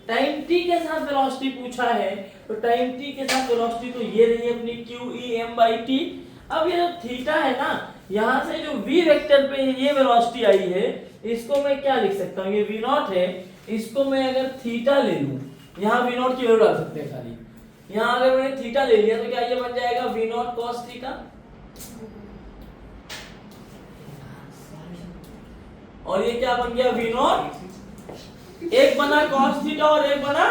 टाइम t के साथ वेलोसिटी पूछा है, तो टाइम t के साथ वेलोसिटी तो ये रही अपनी QEm/t। अब ये जो थीटा है ना, यहाँ से जो v वेक्टर पे ये वेलोसिटी आई है, इसको मैं क्या लिख सकता हूँ, ये v नॉट है, इसको मैं अगर थीटा ले लूं, यहाँ v नॉट की वैल्यू डाल सकते हैं खाली, यहाँ अगर मैंने थीटा ले लिया तो क्या ये बन जाएगा v नॉट cos थीटा, और ये क्या बन गया v नॉट, एक बना cos थीटा और एक बना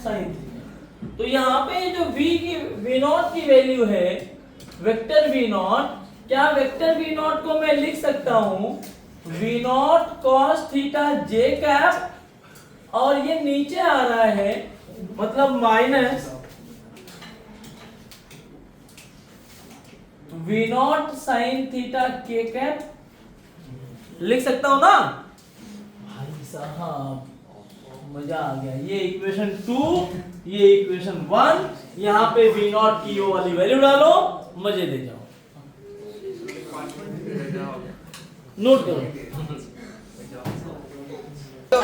sin थीटा। तो यहाँ पे जो v नॉट की वैल्यू है वेक्टर v नॉट, क्या वेक्टर v नॉट को मैं लिख सकता हूं v not cos theta j cap, और ये नीचे आ रहा है मतलब minus v not sin theta k cap, लिख सकता हूं ना भाई साहब, मजा आ गया। ये इक्वेशन 2 ये इक्वेशन 1, यहाँ पे V नॉट की वो वाली वैल्यू डालो, मजे ले जाओ। नोट करो। तो